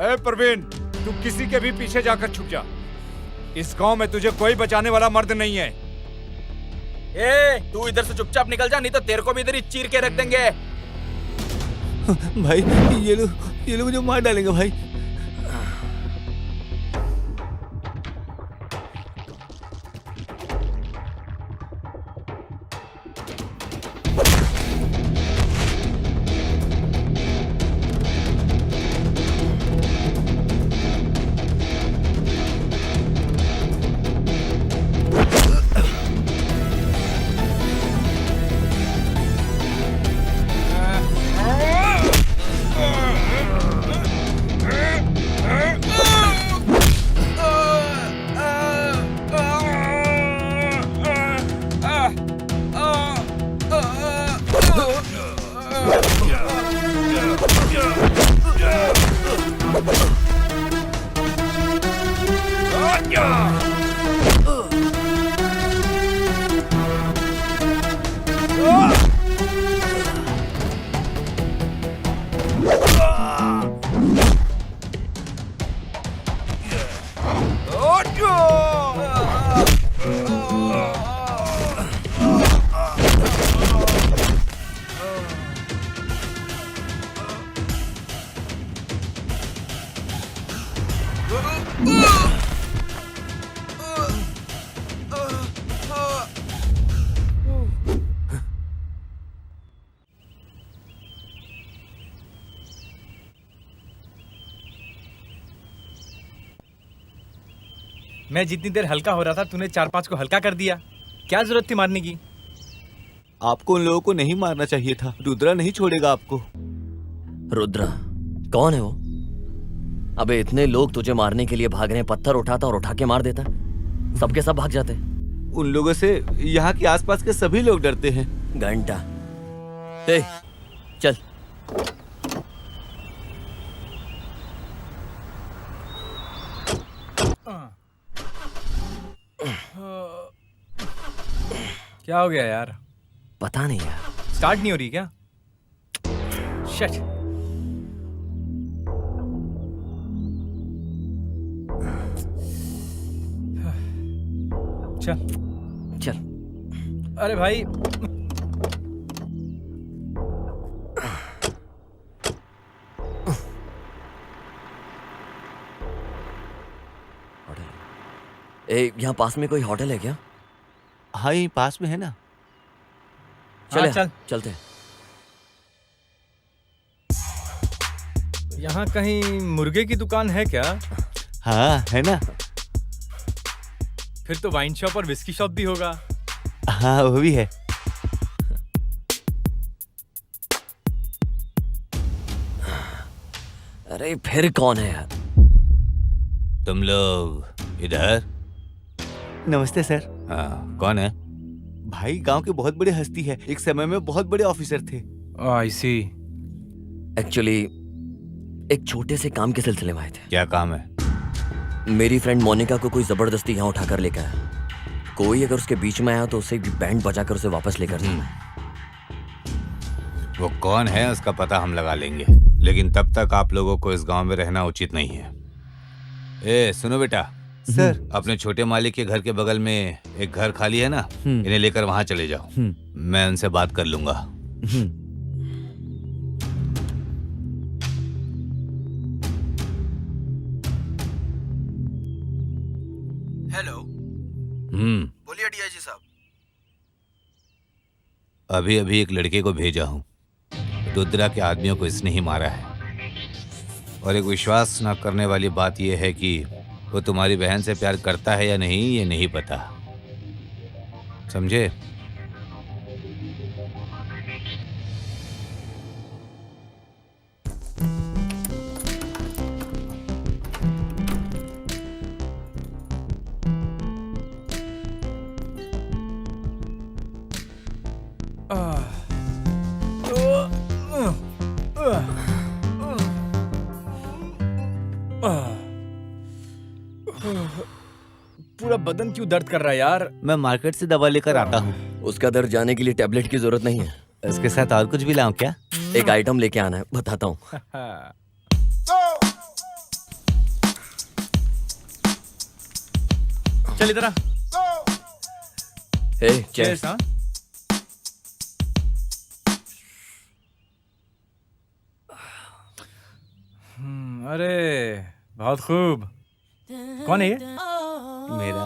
ए प्रवीण, तू किसी के भी पीछे जाकर छुप जा। इस गांव में तुझे कोई बचाने वाला मर्द नहीं है। ए, तू इधर से चुपचाप निकल जा, नहीं तो तेरे को भी इधर ही चीर के रख देंगे। भाई ये लोग मुझे मार डालेंगे भाई। मैं जितनी देर हल्का हो रहा था तूने 4-5 को हल्का कर दिया। क्या जरूरत थी मारने की? आपको उन लोगों को नहीं मारना चाहिए था। रुद्रा नहीं छोड़ेगा आपको। रुद्रा कौन है वो? अबे इतने लोग तुझे मारने के लिए भाग रहे हैं, पत्थर उठाता और उठा के मार देता। सबके सब भाग जाते। उन लोगों से यहाँ के आसपास के सभी लोग डरते हैं। घंटा ए, चल। क्या हो गया यार? पता नहीं यार, स्टार्ट नहीं हो रही क्या? शिट। चल चल। अरे भाई ए, यहाँ पास में कोई होटल है क्या? हाँ यहीं पास में है ना। चल चल चलते हैं। यहाँ कहीं मुर्गे की दुकान है क्या? हाँ है ना। फिर तो वाइन शॉप और विस्की शॉप भी होगा। हाँ वो भी है। अरे फिर कौन है यार? तुम लोग इधर। नमस्ते सर। हाँ कौन है? भाई गांव के बहुत बड़े हस्ती है, एक समय में बहुत बड़े ऑफिसर थे। आई सी। एक्चुअली एक छोटे से काम के सिलसिले में आए थे। क्या काम है? मेरी फ्रेंड मोनिका को कोई जबरदस्ती यहाँ उठाकर लेकर आया। कोई अगर उसके बीच में आया तो उसे बैंड बजाकर उसे वापस लेकर जाना। वो कौन है उसका पता हम लगा लेंगे, लेकिन तब तक आप लोगों को इस गांव में रहना उचित नहीं है। ए सुनो बेटा, सर अपने छोटे मालिक के घर के बगल में एक घर खाली है ना, इन्हें लेकर वहां चले जाओ। मैं उनसे बात कर लूंगा। हेलो, बोलिए डीआईजी साहब। अभी अभी एक लड़के को भेजा हूँ। रुद्रा के आदमियों को इसने ही मारा है। और एक विश्वास न करने वाली बात यह है कि वो तुम्हारी बहन से प्यार करता है या नहीं ये नहीं पता, समझे? पूरा बदन क्यों दर्द कर रहा है यार? मैं मार्केट से दवा लेकर आता हूँ। उसका दर्द जाने के लिए टैबलेट की जरूरत नहीं है। इसके साथ और कुछ भी लाऊं क्या? एक आइटम लेके आना है, बताता हूँ। चल इधर आ। चेस। हाँ? अरे बहुत खूब। कौन है ये? मेरा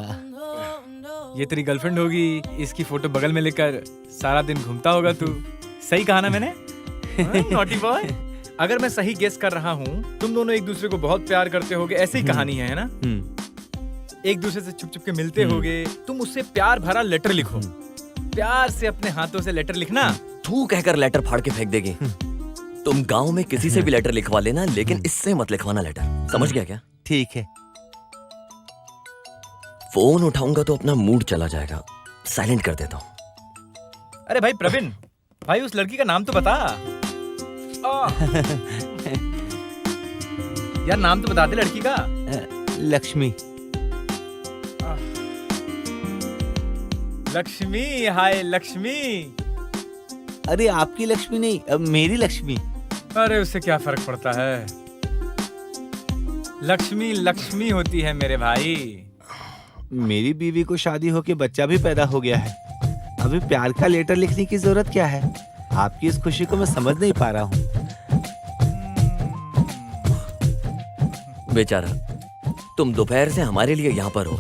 ये तेरी गर्लफ्रेंड होगी। इसकी फोटो बगल में लेकर सारा दिन घूमता होगा तू। सही कहा ना मैंने? Naughty boy. अगर मैं सही गेस कर रहा हूँ, तुम दोनों एक दूसरे को बहुत प्यार करते होगे। ऐसी ही कहानी है ना? एक दूसरे से छुप छुप के मिलते होगे। तुम उससे प्यार भरा लेटर लिखो। प्यार से अपने हाथों से लेटर लिखना। तू कहकर लेटर फाड़ के फेंक देगी। तुम गांव में किसी से भी लेटर लिखवा लेना, लेकिन इससे मत लिखवाना लेटर। समझ गया क्या? ठीक है। फोन उठाऊंगा तो अपना मूड चला जाएगा। साइलेंट कर देता हूँ। अरे भाई प्रवीण, भाई उस लड़की का नाम तो बता। यार नाम तो बता दे लड़की का। लक्ष्मी। लक्ष्मी। हाय लक्ष्मी। अरे आपकी लक्ष्मी नहीं, अब मेरी लक्ष्मी। अरे उससे क्या फर्क पड़ता है? लक्ष्मी लक्ष्मी होती है मेरे भाई। मेरी बीवी को शादी होके बच्चा भी पैदा हो गया है। अभी प्यार का लेटर लिखने की जरूरत क्या है? आपकी इस खुशी को मैं समझ नहीं पा रहा हूँ। बेचारा, तुम दोपहर से हमारे लिए यहाँ पर हो।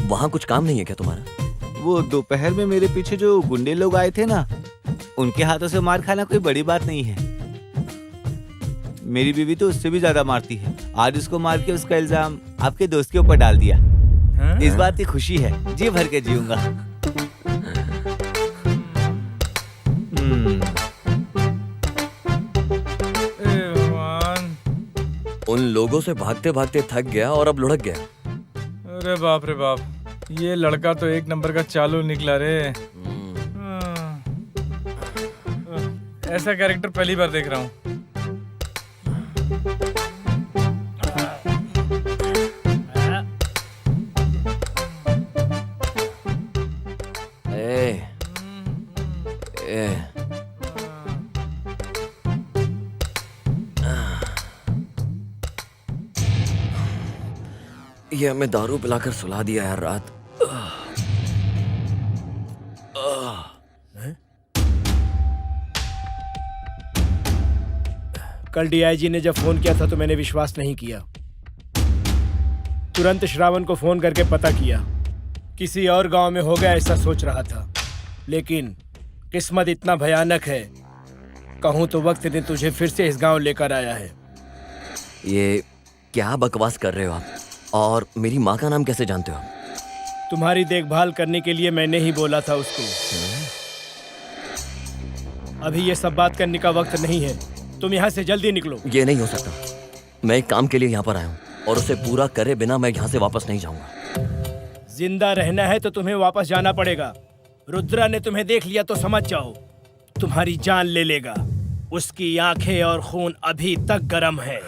वहाँ कुछ काम नहीं है क्या तुम्हारा? वो दोपहर में मेरे पीछे जो गुंडे लोग आए थे ना, उनके हाथों से मार खाना कोई बड़ी बात नहीं है। मेरी बीवी तो उससे भी ज्यादा मारती है। आज उसको मार के उसका इल्जाम आपके दोस्त के ऊपर डाल दिया। इस बात की खुशी है, जी भर के जीऊंगा। उन लोगों से भागते भागते थक गया और अब लुढ़क गया। अरे बाप रे बाप, ये लड़का तो एक नंबर का चालू निकला रे। ऐसा कैरेक्टर पहली बार देख रहा हूँ। ये हमें दारू पिलाकर सुला दिया यार रात। कल डीआईजी ने जब फोन किया था तो मैंने विश्वास नहीं किया। तुरंत श्रावण को फोन करके पता किया। किसी और गांव में हो गया ऐसा सोच रहा था, लेकिन किस्मत इतना भयानक है, कहूँ तो वक्त ने तुझे फिर से इस गांव लेकर आया है। ये क्या बकवास कर रहे हो आप? और मेरी माँ का नाम कैसे जानते हो? तुम्हारी देखभाल करने के लिए मैंने ही बोला था उसको। अभी ये सब बात करने का वक्त नहीं है, तुम यहाँ से जल्दी निकलो। ये नहीं हो सकता। मैं एक काम के लिए यहाँ पर आया हूँ और उसे पूरा करे बिना मैं यहाँ से वापस नहीं जाऊंगा। जिंदा रहना है तो तुम्हें वापस जाना पड़ेगा। रुद्रा ने तुम्हें देख लिया तो समझ जाओ, तुम्हारी जान ले लेगा। उसकी आंखें और खून अभी तक गर्म है।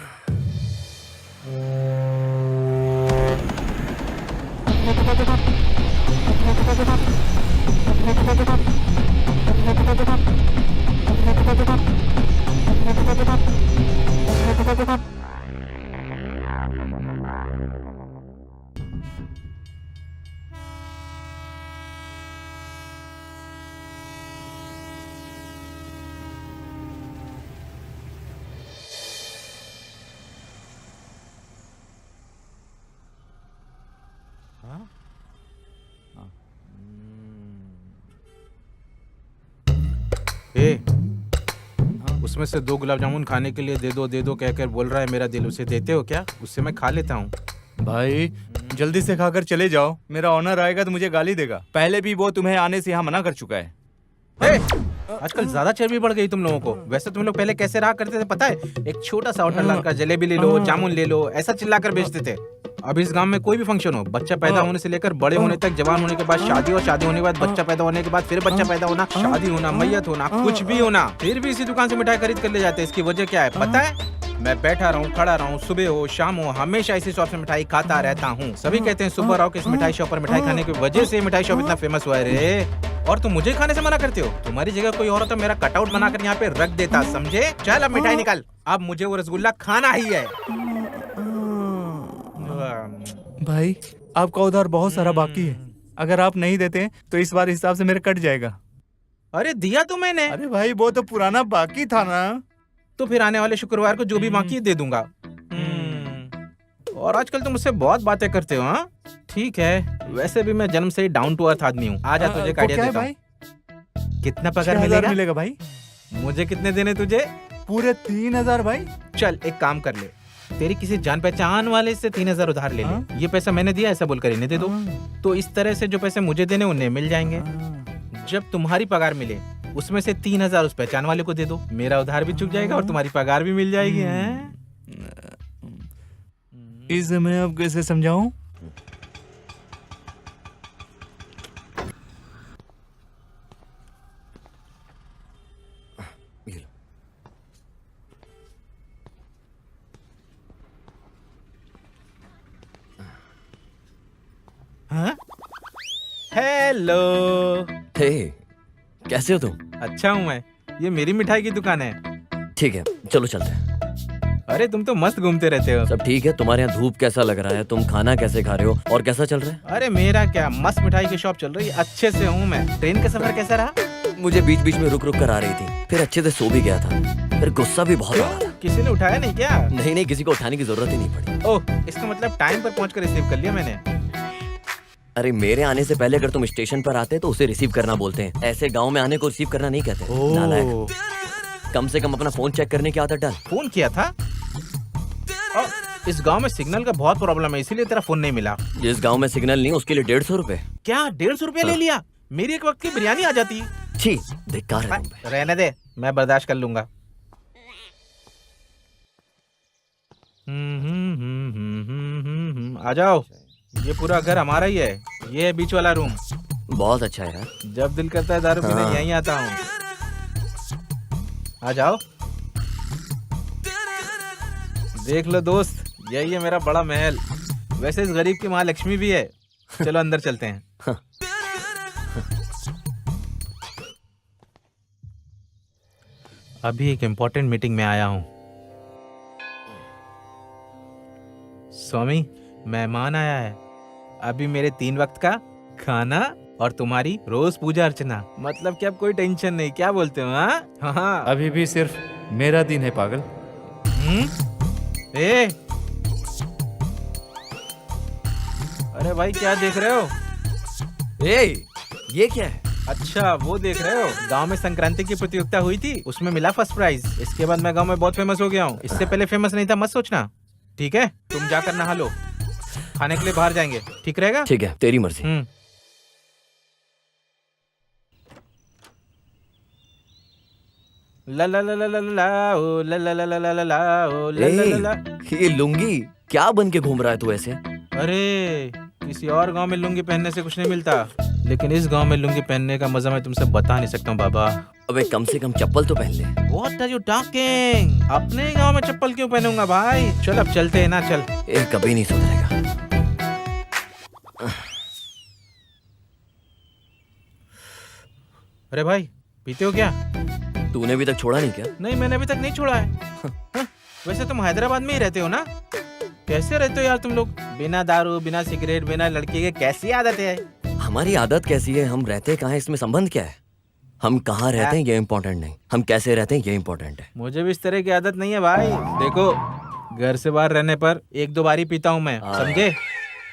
उसमें से 2 गुलाब जामुन खाने के लिए दे दो कहकर बोल रहा है मेरा दिल। उसे देते हो क्या? उससे मैं खा लेता हूँ। भाई जल्दी से खाकर चले जाओ, मेरा ऑनर आएगा तो मुझे गाली देगा। पहले भी वो तुम्हें आने से यहाँ मना कर चुका है। आजकल ज्यादा चर्बी बढ़ गई तुम लोगों को। वैसे तुम लोग पहले कैसे रहा करते थे पता है? एक छोटा सा होटल लाकर जलेबी ले लो, जामुन ले लो, ऐसा चिल्लाकर बेचते थे। अब इस गांव में कोई भी फंक्शन हो, बच्चा पैदा होने से लेकर बड़े होने तक, जवान होने के बाद शादी, और शादी होने के बाद बच्चा पैदा होने के बाद फिर बच्चा पैदा होना, शादी होना, मैयत होना, कुछ भी होना, फिर भी इसी दुकान से मिठाई खरीद कर ले जाते हैं। इसकी वजह क्या है पता है? मैं बैठा रहूं, खड़ा रहूं, सुबह हो शाम हो, हमेशा इसी शॉप से मिठाई खाता रहता हूँ। सभी कहते हैं सुबह रहो कि इस मिठाई शॉप पर मिठाई खाने की वजह से मिठाई शॉप इतना फेमस हुआ है रे। और तुम मुझे खाने से मना करते हो? तुम्हारी जगह कोई और तो मेरा कटआउट बनाकर यहाँ पे रख देता, समझे? चल अब मिठाई निकाल, अब मुझे वो रसगुल्ला खाना ही है। भाई आपका उधार बहुत सारा बाकी है, अगर आप नहीं देते तो इस बार हिसाब से मेरा कट जाएगा। अरे दिया तो मैंने। अरे भाई वो तो पुराना बाकी था ना। तो फिर आने वाले शुक्रवार को जो भी बाकी है दे दूंगा। और आजकल तुम मुझसे बहुत बातें करते हो। हाँ ठीक है, वैसे भी मैं जन्म से ही डाउन टू अर्थ आदमी हूँ। आजा तुझे एक आइडिया देता हूँ। कितना पगार मिलेगा भाई? मुझे कितने देने तुझे? पूरे 3000 भाई। चल एक काम कर ले, तेरी किसी जान पहचान वाले से 3000 उधार ले ले। ये पैसा मैंने दिया ऐसा बोलकर इन्हें दे दो। तो इस तरह से जो पैसे मुझे देने उन्हें मिल जाएंगे। जब तुम्हारी पगार मिले उसमें से 3000 उस पहचान वाले को दे दो। मेरा उधार भी चुक जाएगा और तुम्हारी पगार भी मिल जाएगी। इसे मैं अब कैसे समझाऊं? हेलो। हे, कैसे हो तुम? अच्छा हूँ मैं, ये मेरी मिठाई की दुकान है। ठीक है चलो चलते हैं। अरे तुम तो मस्त घूमते रहते हो। सब ठीक है? तुम्हारे यहाँ धूप कैसा लग रहा है? तुम खाना कैसे खा रहे हो और कैसा चल रहा है? अरे मेरा क्या, मस्त मिठाई की शॉप चल रही है, अच्छे से हूँ मैं। ट्रेन का सफर कैसा रहा? मुझे बीच बीच में रुक रुक कर आ रही थी, फिर अच्छे से सो भी गया था, फिर गुस्सा भी बहुत आ रहा था। किसी ने उठाया नहीं क्या? नहीं, किसी को उठाने की जरूरत ही नहीं पड़ी। ओह, इसका मतलब टाइम पर पहुँच कर रिसीव कर लिया मैंने। अरे मेरे आने से पहले अगर तुम स्टेशन पर आते तो उसे रिसीव करना बोलते हैं, ऐसे गाँव में आने को रिसीव करना नहीं कहते। नालायक। कम से कम अपना फोन चेक करने की आदत डाल। फोन किया था? इस गांव में सिग्नल का बहुत प्रॉब्लम है, इसीलिए तेरा फोन नहीं मिला। जिस गांव में सिग्नल नहीं उसके लिए 150 रुपए। क्या 150 रुपए ले लिया? मेरी एक वक्त की बिरयानी आ जाती। छी, धिक्कार है तुम पे। रहने दे, मैं बर्दाश्त कर लूंगा। आ जाओ, ये पूरा घर हमारा ही है। ये है बीच वाला रूम। बहुत अच्छा है यार। जब दिल करता है दारू पीने यहीं आता हूँ। आ जाओ, देख लो दोस्त, यही है मेरा बड़ा महल। वैसे इस गरीब की माँ लक्ष्मी भी है। चलो अंदर चलते हैं। अभी एक इम्पोर्टेंट मीटिंग में आया हूँ। स्वामी, मेहमान आया है। अभी मेरे 3 वक्त का खाना और तुम्हारी रोज पूजा अर्चना। मतलब कि अब कोई टेंशन नहीं, क्या बोलते हो? हाँ, अभी भी सिर्फ मेरा दिन है पागल। ए, अरे भाई क्या देख रहे हो? ये क्या है? अच्छा वो देख रहे हो, गांव में संक्रांति की प्रतियोगिता हुई थी, उसमें मिला फर्स्ट प्राइज। इसके बाद मैं गांव में बहुत फेमस हो गया हूँ। इससे पहले फेमस नहीं था, मत सोचना। ठीक है, तुम जाकर नहा लो, खाने के लिए बाहर जाएंगे, ठीक रहेगा? ठीक है, तेरी मर्जी। ला ला ला ला ला ला ओ ला ला ला ला ला ला ओ ला ला ला। ये लुंगी क्या बन के घूम रहा है तू ऐसे? अरे किसी और गांव में लुंगी पहनने से कुछ नहीं मिलता। लेकिन इस गांव में लुंगी पहनने का मजा मैं तुमसे बता नहीं सकता हूँ बाबा। अबे कम से कम चप्पल तो पहन ले। What are you talking? अपने गांव में चप्पल क्यों पहनूंगा भाई? चल अब चलते हैं ना, चल। ये कभी नहीं सुधरेगा। अरे भाई पीते हो क्या? तूने अभी तक छोड़ा नहीं क्या? नहीं, मैंने अभी तक नहीं छोड़ा है। हाँ, वैसे तुम हैदराबाद में ही रहते हो ना? कैसे रहते हो यार तुम लोग? बिना दारू, बिना सिगरेट, बिना लड़की के कैसी आदत है? हमारी आदत कैसी है, हम रहते कहाँ हैं, इसमें संबंध क्या है? हम कहाँ रहते हैं ये इम्पोर्टेंट नहीं, हम कैसे रहते हैं ये इम्पोर्टेंट है। मुझे भी इस तरह की आदत नहीं है भाई। देखो, घर से बाहर रहने पर 1-2 बार ही पीता हूँ मैं, समझे?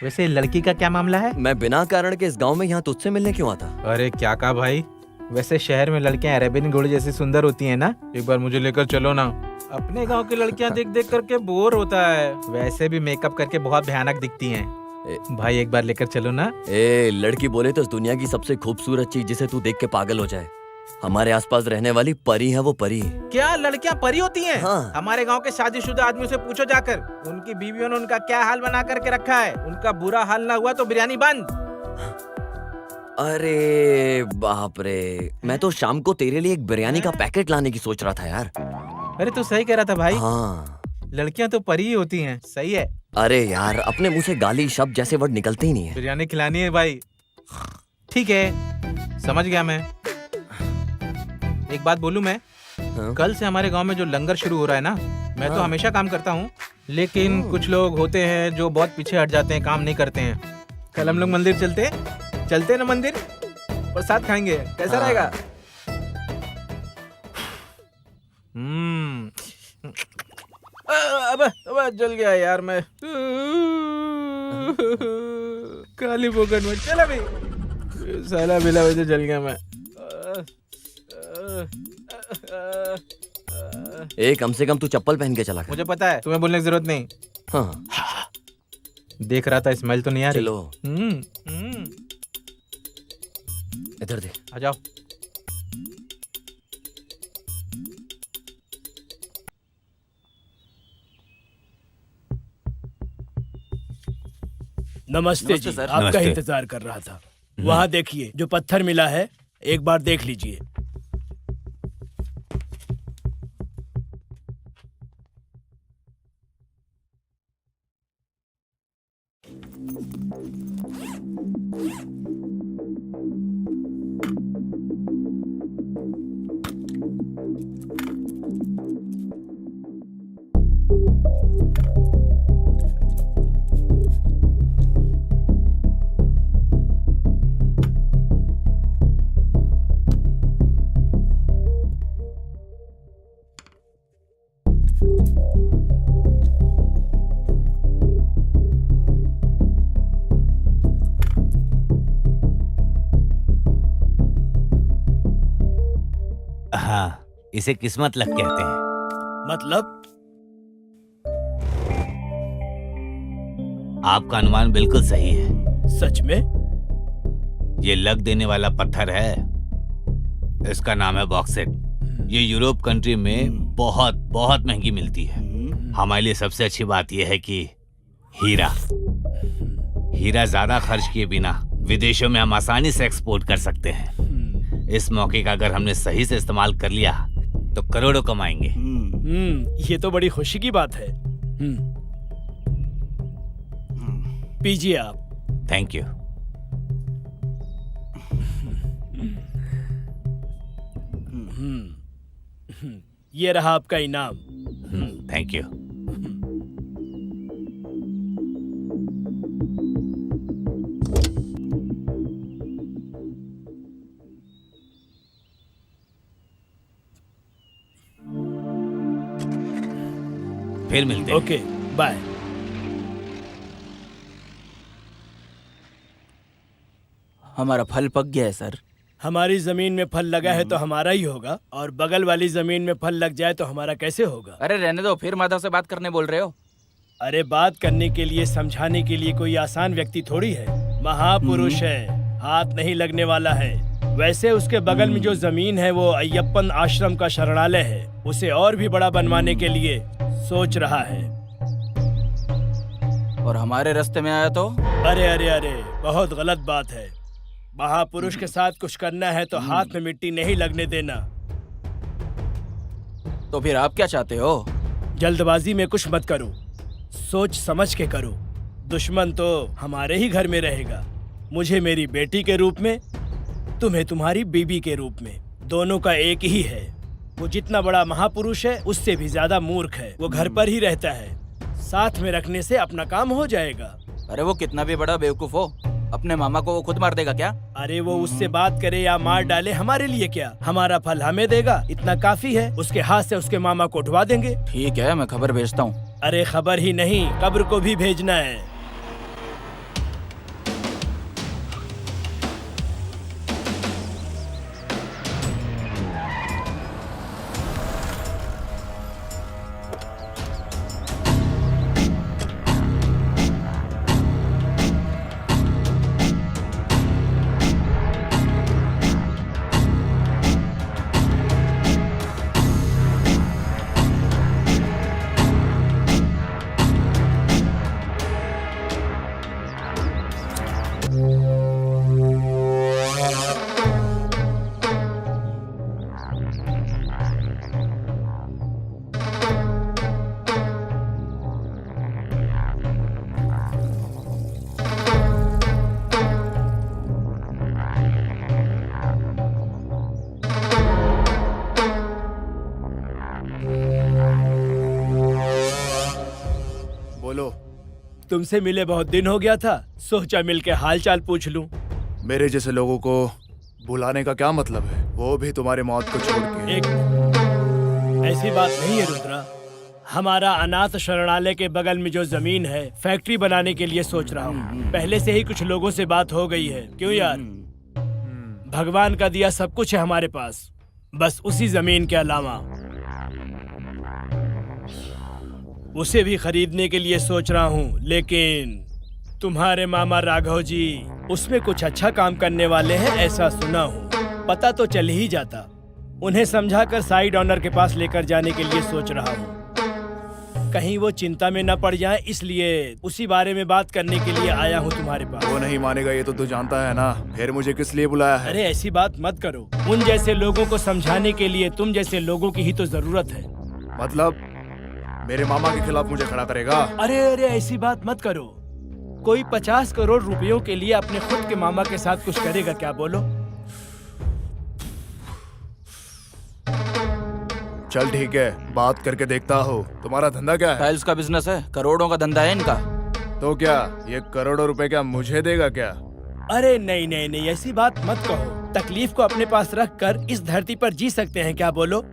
वैसे लड़की का क्या मामला है? मैं बिना कारण के इस गांव में यहाँ तुझसे मिलने क्यों आता? अरे क्या कहा भाई? वैसे शहर में लड़कियां अरेबियन घोड़ी जैसी सुंदर होती हैं ना? एक बार मुझे लेकर चलो ना। अपने गांव की लड़कियां देख देख करके बोर होता है। वैसे भी मेकअप करके बहुत भयानक दिखती हैं। भाई एक बार लेकर चलो ना। लड़की बोले तो इस दुनिया की सबसे खूबसूरत चीज जिसे तू देख के पागल हो जाए। हमारे आसपास रहने वाली परी है वो परी। क्या लड़कियां परी होती हैं? हाँ। हमारे गांव के शादीशुदा आदमियों से पूछो जाकर, उनकी बीवियों ने उनका क्या हाल बना करके रखा है। उनका बुरा हाल ना हुआ तो बिरयानी बंद। अरे बाप रे, मैं तो शाम को तेरे लिए एक बिरयानी का पैकेट लाने की सोच रहा था यार। अरे तू सही कह रहा था भाई। हाँ, लड़कियां तो परी ही होती हैं। सही है। अरे यार, अपने मुंह से गाली शब्द जैसे वर्ड निकलते ही नहीं है। बिरयानी खिलानी है भाई। ठीक है, समझ गया मैं। एक बात बोलूं मैं? हाँ? कल से हमारे गांव में जो लंगर शुरू हो रहा है ना, मैं तो हमेशा काम करता हूँ, लेकिन कुछ लोग होते हैं जो बहुत पीछे हट जाते हैं, काम नहीं करते हैं। कल हम लोग मंदिर चलते हैं ना, मंदिर प्रसाद खाएंगे, कैसा रहेगा? अब जल गया यार मैं। काली बोगन में चल अभी। साला बिला वजह जल गया मैं। कम से कम तू चप्पल पहन के चला कर। मुझे पता है, तुम्हें बोलने की जरूरत नहीं। हाँ। देख रहा था, स्मेल तो नहीं आ रही। चलो इधर दे। आ जाओ। नमस्ते जी, सर। आपका इंतजार कर रहा था। वहाँ देखिए जो पत्थर मिला है, एक बार देख लीजिए। हाँ, इसे किस्मत लक कहते हैं। मतलब? आपका अनुमान बिल्कुल सही है। सच में? ये लक देने वाला पत्थर है। इसका नाम है बॉक्सेट। ये यूरोप कंट्री में बहुत बहुत महंगी मिलती है। हमारे लिए सबसे अच्छी बात यह है कि हीरा ज्यादा खर्च किए बिना विदेशों में हम आसानी से एक्सपोर्ट कर सकते हैं। इस मौके का अगर हमने सही से इस्तेमाल कर लिया तो करोड़ों कमाएंगे। ये तो बड़ी खुशी की बात है। पीजिए आप। Thank you. ये रहा आपका इनाम। Thank you. फिर मिलते हैं। Okay, bye. हमारा फल पक गया है सर। हमारी जमीन में फल लगा है तो हमारा ही होगा, और बगल वाली जमीन में फल लग जाए तो हमारा कैसे होगा? अरे रहने दो, फिर माधव से बात करने बोल रहे हो? अरे बात करने के लिए, समझाने के लिए कोई आसान व्यक्ति थोड़ी है। महापुरुष है, हाथ नहीं लगने वाला है। वैसे उसके बगल में जो जमीन है वो अय्यप्पन आश्रम का शरणालय है। उसे और भी बड़ा बनवाने के लिए सोच रहा है। और हमारे रास्ते में आया तो? अरे अरे अरे, बहुत गलत बात है। महापुरुष के साथ कुछ करना है तो हाथ में मिट्टी नहीं लगने देना। तो फिर आप क्या चाहते हो? जल्दबाजी में कुछ मत करो, सोच समझ के करो। दुश्मन तो हमारे ही घर में रहेगा, मुझे मेरी बेटी के रूप में, तुम्हें तुम्हारी बीबी के रूप में। दोनों का एक ही है। वो जितना बड़ा महापुरुष है उससे भी ज्यादा मूर्ख है। वो घर पर ही रहता है, साथ में रखने से अपना काम हो जाएगा। अरे वो कितना भी बड़ा बेवकूफ हो, अपने मामा को वो खुद मार देगा क्या? अरे वो उससे बात करे या मार डाले, हमारे लिए क्या? हमारा फल हमें देगा, इतना काफी है। उसके हाथ से उसके मामा को उठवा देंगे। ठीक है, मैं खबर भेजता हूँ। अरे खबर ही नहीं, कब्र को भी भेजना है। बोलो। तुमसे मिले बहुत दिन हो गया था, सोचा मिलके हाल चाल पूछ लूं। मेरे जैसे लोगों को बुलाने का क्या मतलब है, वो भी तुम्हारे मौत को छोड़ के। एक ऐसी बात नहीं है रुद्रा, हमारा अनाथ शरणालय के बगल में जो जमीन है, फैक्ट्री बनाने के लिए सोच रहा हूँ। पहले से ही कुछ लोगों से बात हो गई है। क्यों यार, भगवान का दिया सब कुछ है हमारे पास, बस उसी जमीन के अलावा उसे भी खरीदने के लिए सोच रहा हूँ। लेकिन तुम्हारे मामा राघव जी उसमें कुछ अच्छा काम करने वाले हैं, ऐसा सुना हूँ। पता तो चल ही जाता। उन्हें समझाकर साइड ऑनर के पास लेकर जाने के लिए सोच रहा हूँ। कहीं वो चिंता में न पड़ जाए, इसलिए उसी बारे में बात करने के लिए आया हूँ तुम्हारे पास। वो नहीं मानेगा ये तो तू जानता है ना, फिर मुझे किस लिए बुलाया है? अरे ऐसी बात मत करो, उन जैसे लोगों को समझाने के लिए तुम जैसे लोगों की ही तो जरूरत है। मतलब मेरे मामा के खिलाफ मुझे खड़ा करेगा? अरे अरे ऐसी बात मत करो। कोई 50 करोड़ रुपयों के लिए अपने खुद के मामा के साथ कुछ करेगा क्या, बोलो? चल ठीक है, बात करके देखता हो। तुम्हारा धंधा क्या है? टाइल्स का बिजनेस है, करोड़ों का धंधा है इनका। तो क्या ये करोड़ों रुपए क्या मुझे देगा क्या? अरे नहीं नहीं नहीं, ऐसी बात मत कहो। तकलीफ को अपने पास रख कर इस धरती पर जी सकते हैं क्या, बोलो?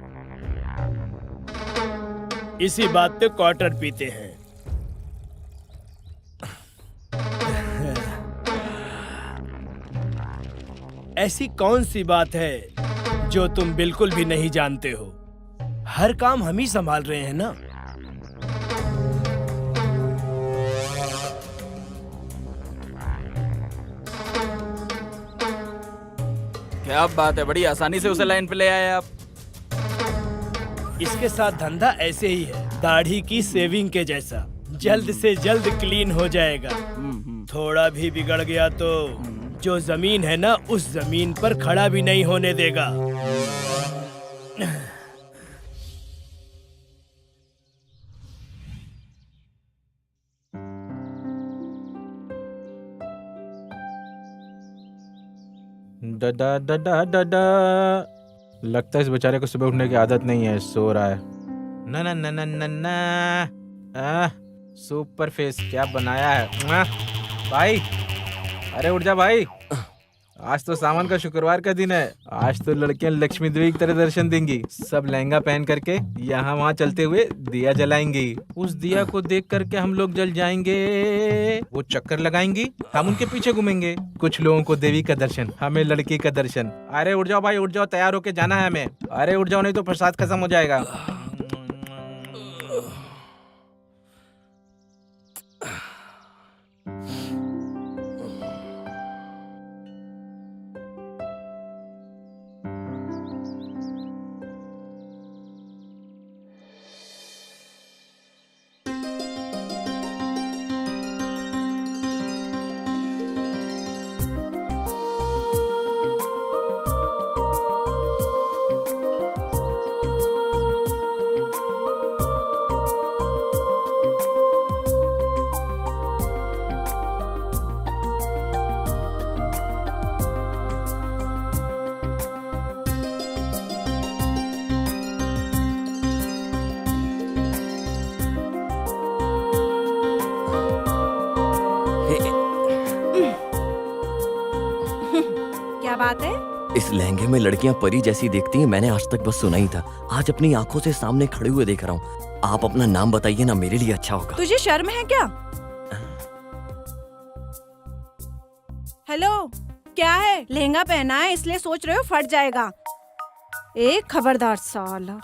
इसी बात पे क्वार्टर पीते हैं। ऐसी कौन सी बात है जो तुम बिल्कुल भी नहीं जानते हो? हर काम हम ही संभाल रहे हैं ना। क्या बात है, बड़ी आसानी से उसे लाइन पे ले आए आप। इसके साथ धंधा ऐसे ही है, दाढ़ी की सेविंग के जैसा, जल्द से जल्द क्लीन हो जाएगा। थोड़ा भी बिगड़ गया तो जो जमीन है ना, उस जमीन पर खड़ा भी नहीं होने देगा। डडा डडा डडा। लगता है इस बेचारे को सुबह उठने की आदत नहीं है, सो रहा है। ना ना ना ना ना ना। सुपर फेस क्या बनाया है भाई। अरे उठ जा भाई, आज तो सावन का शुक्रवार का दिन है। आज तो लड़कियां लक्ष्मी देवी की तरह दर्शन देंगी। सब लहंगा पहन करके यहाँ वहाँ चलते हुए दिया जलाएंगी। उस दिया को देख करके हम लोग जल जाएंगे। वो चक्कर लगाएंगी, हम उनके पीछे घूमेंगे। कुछ लोगों को देवी का दर्शन, हमें लड़की का दर्शन। अरे उठ जाओ भाई, उठ जाओ, तैयार होके जाना है हमें। अरे उठ जाओ, नहीं तो प्रसाद खत्म हो जाएगा। बात है? इस लहंगे में लड़कियां परी जैसी दिखती हैं, मैंने आज तक बस सुना ही था। आज अपनी आंखों से सामने खड़े हुए देख रहा हूँ। आप अपना नाम बताइए ना, मेरे लिए अच्छा होगा। तुझे शर्म है क्या? हेलो, क्या है? लहंगा पहना है इसलिए सोच रहे हो फट जाएगा। एक खबरदार साला।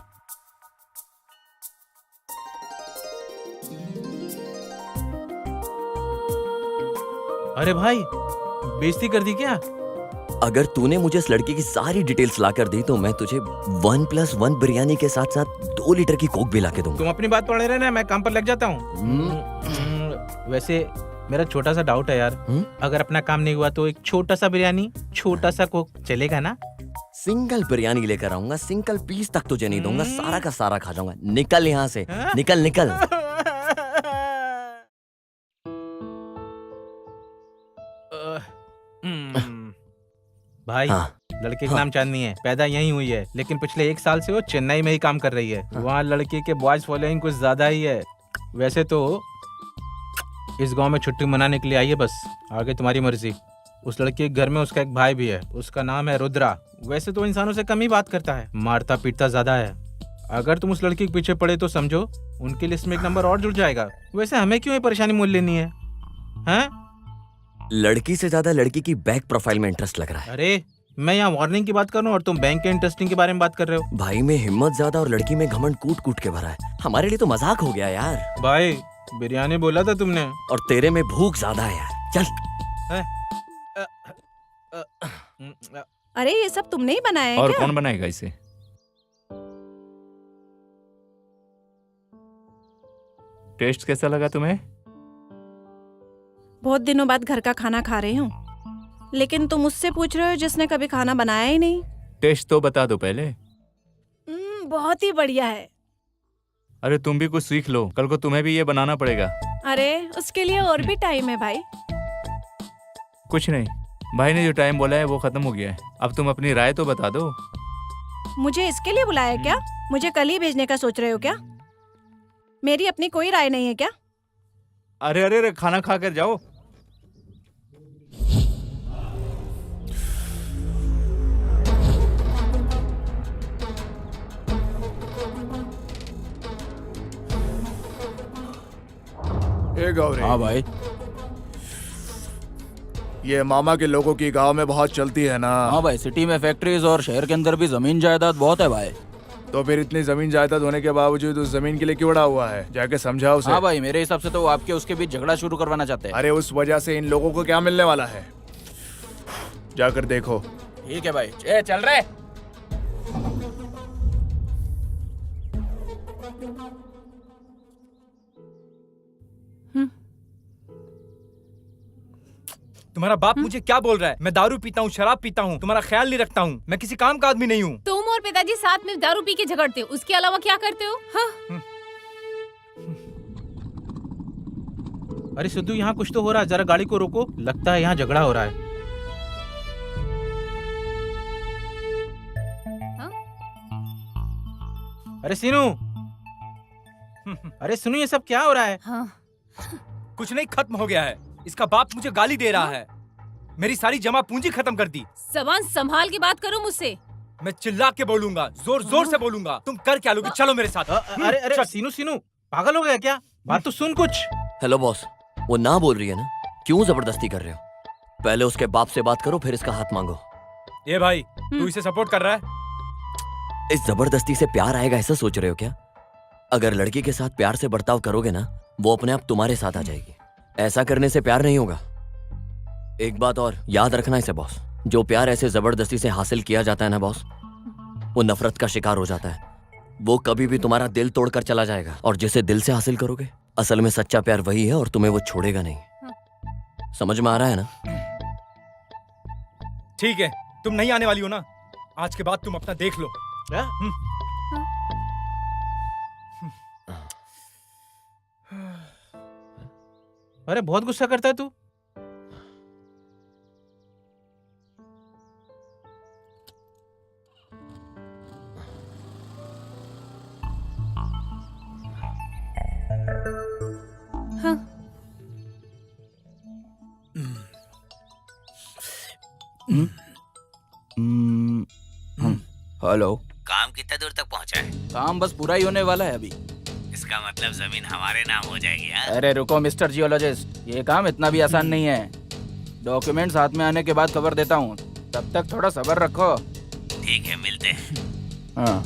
अरे भाई, बेइज्जती कर दी क्या? अगर तूने मुझे इस लड़की की सारी डिटेल्स ला कर दी तो मैं तुझे 1+1 बिरयानी के साथ साथ 2 लीटर की कोक भी ला के दूंगा। तुम अपनी बात पढ़े रहना, मैं काम पर लग जाता हूँ। वैसे मेरा छोटा सा डाउट है यार। अगर अपना काम नहीं हुआ तो एक छोटा सा बिरयानी, छोटा सा कोक चलेगा ना? सिंगल बिरयानी लेकर आऊंगा, सिंगल पीस तक तुझे नहीं दूंगा, सारा का सारा खा जाऊंगा। निकल यहाँ से, निकल निकल। भाई, लड़के का नाम चांदनी है, पैदा यहीं हुई है, लेकिन पिछले 1 साल से वो चेन्नई में ही काम कर रही है। वहाँ लड़के के बॉयज फॉलोइंग कुछ ज्यादा ही है। वैसे तो इस गांव में छुट्टी मनाने के लिए आई है, बस आगे तुम्हारी मर्जी। उस लड़के के घर में उसका एक भाई भी है, उसका नाम है रुद्रा। वैसे तो इंसानों से कम ही बात करता है, मारता पीटता ज्यादा है। अगर तुम उस लड़की के पीछे पड़े तो समझो उनकी लिस्ट में एक नंबर और जुड़ जाएगा। वैसे हमें क्यों ये परेशानी मोल लेनी है, हैं? लड़की से ज्यादा लड़की की बैक प्रोफाइल में इंटरेस्ट लग रहा है। अरे मैं यहाँ वार्निंग की बात कर रहा हूँ और तुम बैंक के इंटरेस्टिंग के बारे में बात कर रहे हो। भाई में हिम्मत ज्यादा और लड़की में घमंड कूट कूट के भरा है। हमारे लिए तो मजाक हो गया यार। भाई बिरयानी बोला था तुमने, और तेरे में भूख ज्यादा है यार। चल। अरे ये सब तुमने ही बनाया है और क्या? कौन बनाएगा इसे? टेस्ट कैसा लगा तुम्हें? बहुत दिनों बाद घर का खाना खा रही हूँ, लेकिन तुम मुझसे पूछ रहे हो जिसने कभी खाना बनाया ही नहीं। टेस्ट तो बता दो पहले। बहुत ही बढ़िया है। अरे तुम भी कुछ सीख लो, कल को तुम्हें भी ये बनाना पड़ेगा। अरे उसके लिए और भी टाइम है भाई। कुछ नहीं, भाई ने जो टाइम बोला है वो खत्म हो गया है। अब तुम अपनी राय तो बता दो। मुझे इसके लिए बुलाया क्या? मुझे कल ही भेजने का सोच रहे हो क्या? मेरी अपनी कोई राय नहीं है क्या? अरे अरे अरे, खाना खा कर जाओ। गौरी। हाँ भाई, ये मामा के लोगों की गांव में बहुत चलती है ना? हाँ भाई, सिटी में फैक्ट्रीज और शहर के अंदर भी जमीन जायदाद बहुत है भाई। तो फिर इतनी जमीन जायदाद होने के बावजूद उस जमीन के लिए क्यों अड़ा हुआ है? जाके समझाओ उसे। हाँ भाई, मेरे हिसाब से तो वो आपके उसके बीच झगड़ा शुरू करवाना चाहते हैं। अरे उस वजह से इन लोगों को क्या मिलने वाला है, जाकर देखो। ठीक है भाई, चल रहे। तुम्हारा बाप मुझे क्या बोल रहा है? मैं दारू पीता हूँ, शराब पीता हूँ, तुम्हारा ख्याल नहीं रखता हूँ, मैं किसी काम का आदमी नहीं हूँ। तुम और पिताजी साथ में दारू पी के झगड़ते हो, उसके अलावा क्या करते हो? हाँ? अरे सिद्धू, यहाँ कुछ तो हो रहा है, जरा गाड़ी को रोको। लगता है यहाँ झगड़ा हो रहा है। अरे सीनू, अरे सुनो, ये सब क्या हो रहा है? कुछ नहीं, खत्म हो गया है। इसका बाप मुझे गाली दे रहा है, मेरी सारी जमा पूंजी खत्म कर दी। जबान संभाल के बात करो मुझसे। मैं चिल्ला के बोलूंगा, जोर जोर से बोलूंगा। तुम कर क्या लोगे? चलो मेरे साथ। अरे अरे सीनू, पागल हो गया क्या? बात तो सुन कुछ। हेलो बॉस, वो ना बोल रही है ना, क्यों जबरदस्ती कर रहे हो? पहले उसके बाप से बात करो, फिर इसका हाथ मांगो। ये भाई, तू इसे सपोर्ट कर रहा है? इस जबरदस्ती से प्यार आएगा ऐसा सोच रहे हो क्या? अगर लड़की के साथ प्यार से बर्ताव करोगे ना, वो अपने आप तुम्हारे साथ आ जाएगी। ऐसा करने से प्यार नहीं होगा। एक बात और याद रखना इसे बॉस, जो प्यार ऐसे जबरदस्ती से हासिल किया जाता है ना बॉस, वो नफरत का शिकार हो जाता है। वो कभी भी तुम्हारा दिल तोड़कर चला जाएगा, और जिसे दिल से हासिल करोगे, असल में सच्चा प्यार वही है और तुम्हें वो छोड़ेगा नहीं। समझ में आ रहा है ना? ठीक है, तुम नहीं आने वाली हो ना? आज के बाद तुम अपना देख लो। अरे बहुत गुस्सा करता है तू। हेलो। काम कितना दूर तक पहुंचा है? काम बस पूरा ही होने वाला है अभी। इसका मतलब जमीन हमारे नाम हो जाएगी। हाँ? अरे रुको मिस्टर जियोलॉजिस्ट, ये काम इतना भी आसान नहीं है। डॉक्यूमेंट्स हाथ में आने के बाद खबर देता हूँ, तब तक थोड़ा सब्र रखो। ठीक है, मिलते हैं। हाँ।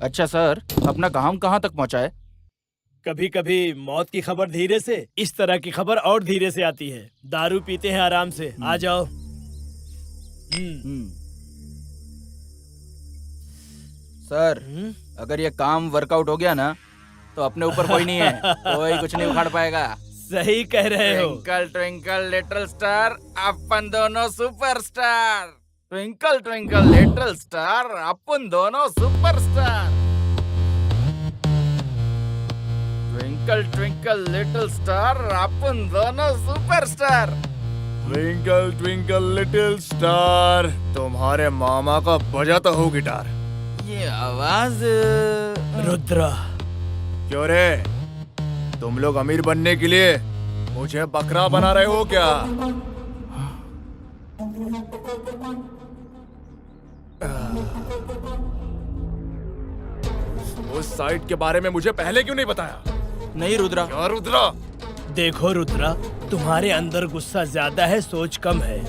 अच्छा सर, अपना काम कहाँ तक पहुँचा है? कभी कभी मौत की खबर धीरे से, इस तरह की खबर और धीरे से आती है। दारू पीते हैं आराम से, आ जाओ। सर, अगर ये काम वर्कआउट हो गया ना, तो अपने ऊपर कोई नहीं है, कोई कुछ नहीं उखाड़ पाएगा। सही कह रहे हो। ट्विंकल ट्विंकल लिटिल स्टार, अपन दोनों superstar. Twinkle twinkle little star, अपन दोनों superstar. Twinkle twinkle little star, अपन दोनों superstar. Twinkle twinkle little star, तुम्हारे मामा का बजाता हो गिटार। ये आवाज रुद्रा। क्यों रे, तुम लोग अमीर बनने के लिए मुझे बकरा बना रहे हो क्या? उस साइट के बारे में मुझे पहले क्यों नहीं बताया? नहीं रुद्रा। क्या रुद्रा? देखो रुद्रा, तुम्हारे अंदर गुस्सा ज्यादा है, सोच कम है।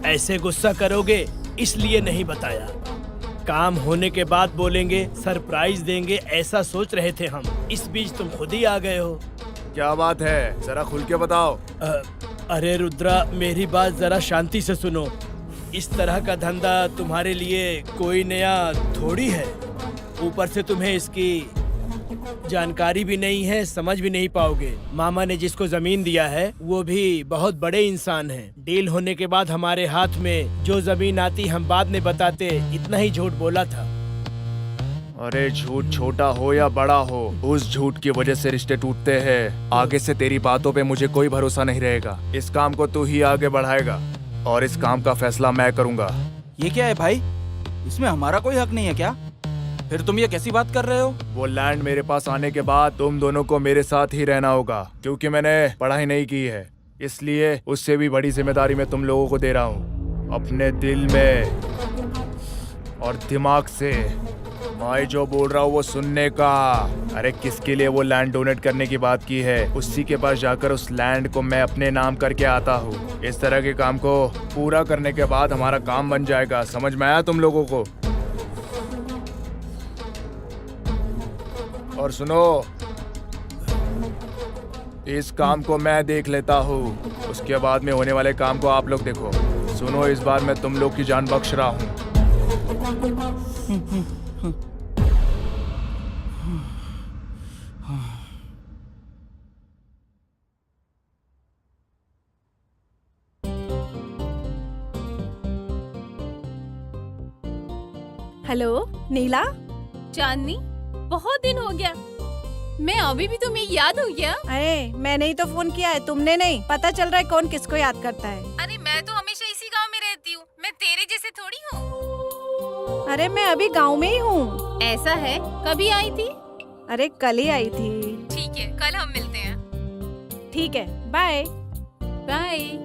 ऐसे गुस्सा करोगे इसलिए नहीं बताया। काम होने के बाद बोलेंगे, सरप्राइज देंगे, ऐसा सोच रहे थे हम। इस बीच तुम खुद ही आ गए हो। क्या बात है, जरा खुल के बताओ। अरे रुद्रा, मेरी बात जरा शांति से सुनो। इस तरह का धंधा तुम्हारे लिए कोई नया थोड़ी है। ऊपर से तुम्हें इसकी जानकारी भी नहीं है, समझ भी नहीं पाओगे। मामा ने जिसको जमीन दिया है वो भी बहुत बड़े इंसान हैं। डील होने के बाद हमारे हाथ में जो जमीन आती हम बाद में बताते, इतना ही झूठ बोला था। अरे झूठ छोटा हो या बड़ा हो, उस झूठ की वजह से रिश्ते टूटते हैं। आगे से तेरी बातों पे मुझे कोई भरोसा नहीं रहेगा। इस काम को तू ही आगे बढ़ाएगा और इस काम का फैसला मैं करूंगा। ये क्या है भाई, इसमें हमारा कोई हक नहीं है क्या? फिर तुम ये कैसी बात कर रहे हो? वो लैंड मेरे पास आने के बाद तुम दोनों को मेरे साथ ही रहना होगा, क्योंकि मैंने पढ़ाई नहीं की है। इसलिए उससे भी बड़ी जिम्मेदारी मैं तुम लोगों को दे रहा हूँ। अपने दिल में और दिमाग से मैं जो बोल रहा हूँ वो सुनने का। अरे किसके लिए वो लैंड डोनेट करने की बात की है, उसी के पास जाकर उस लैंड को मैं अपने नाम करके आता हूँ। इस तरह के काम को पूरा करने के बाद हमारा काम बन जाएगा। समझ में आया तुम लोगों को? और सुनो, इस काम को मैं देख लेता हूँ, उसके बाद में होने वाले काम को आप लोग देखो। सुनो, इस बार मैं तुम लोग की जान बख्श रहा हूँ। हेलो नीला। चांदनी, बहुत दिन हो गया, मैं अभी भी तुम्हें याद हूँ क्या? अरे मैंने ही तो फोन किया है, तुमने नहीं। पता चल रहा है कौन किसको याद करता है। अरे मैं तो हमेशा इसी गांव में रहती हूँ, मैं तेरे जैसे थोड़ी हूँ। अरे मैं अभी गांव में ही हूँ। ऐसा है, कभी आई थी? अरे कल ही आई थी। ठीक है, कल हम मिलते हैं। ठीक है, बाय बाय।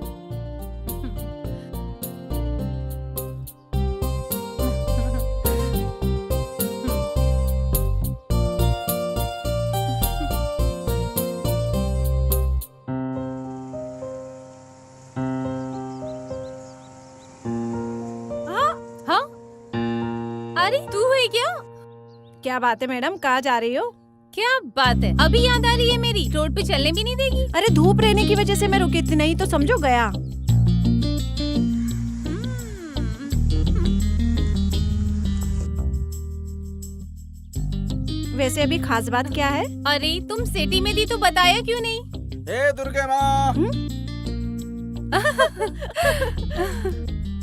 अरे तू है क्या? क्या बात है मैडम, कहाँ जा रही हो? क्या बात है, अभी याद आ रही है मेरी? रोड पे चलने भी नहीं देगी? अरे धूप रहने की वजह से मैं रुकी थी, नहीं तो समझो गया। वैसे अभी खास बात क्या है? अरे तुम सिटी में थी तो बताया क्यों नहीं? हे दुर्गे माँ।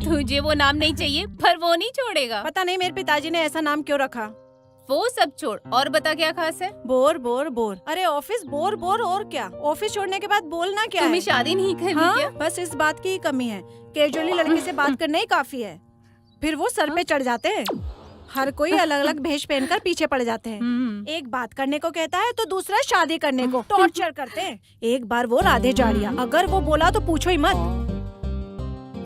तुझे वो नाम नहीं चाहिए, पर वो नहीं छोड़ेगा। पता नहीं मेरे पिताजी ने ऐसा नाम क्यों रखा। वो सब छोड़, और बता क्या खास है? Bore bore bore. अरे ऑफिस बोर बोर, और क्या? ऑफिस छोड़ने के बाद बोलना क्या तुम्हें है? शादी नहीं करनी हाँ, क्या? बस इस बात की ही कमी है। कैजुअली लड़के से बात करना ही काफी है, फिर वो सर पे चढ़ जाते हैं। हर कोई अलग अलग भेष पहनकर पीछे पड़ जाते हैं। एक बात करने को कहता है तो दूसरा शादी करने को टॉर्चर करते हैं। एक बार वो राधे जाड़िया, अगर वो बोला तो पूछो ही मत।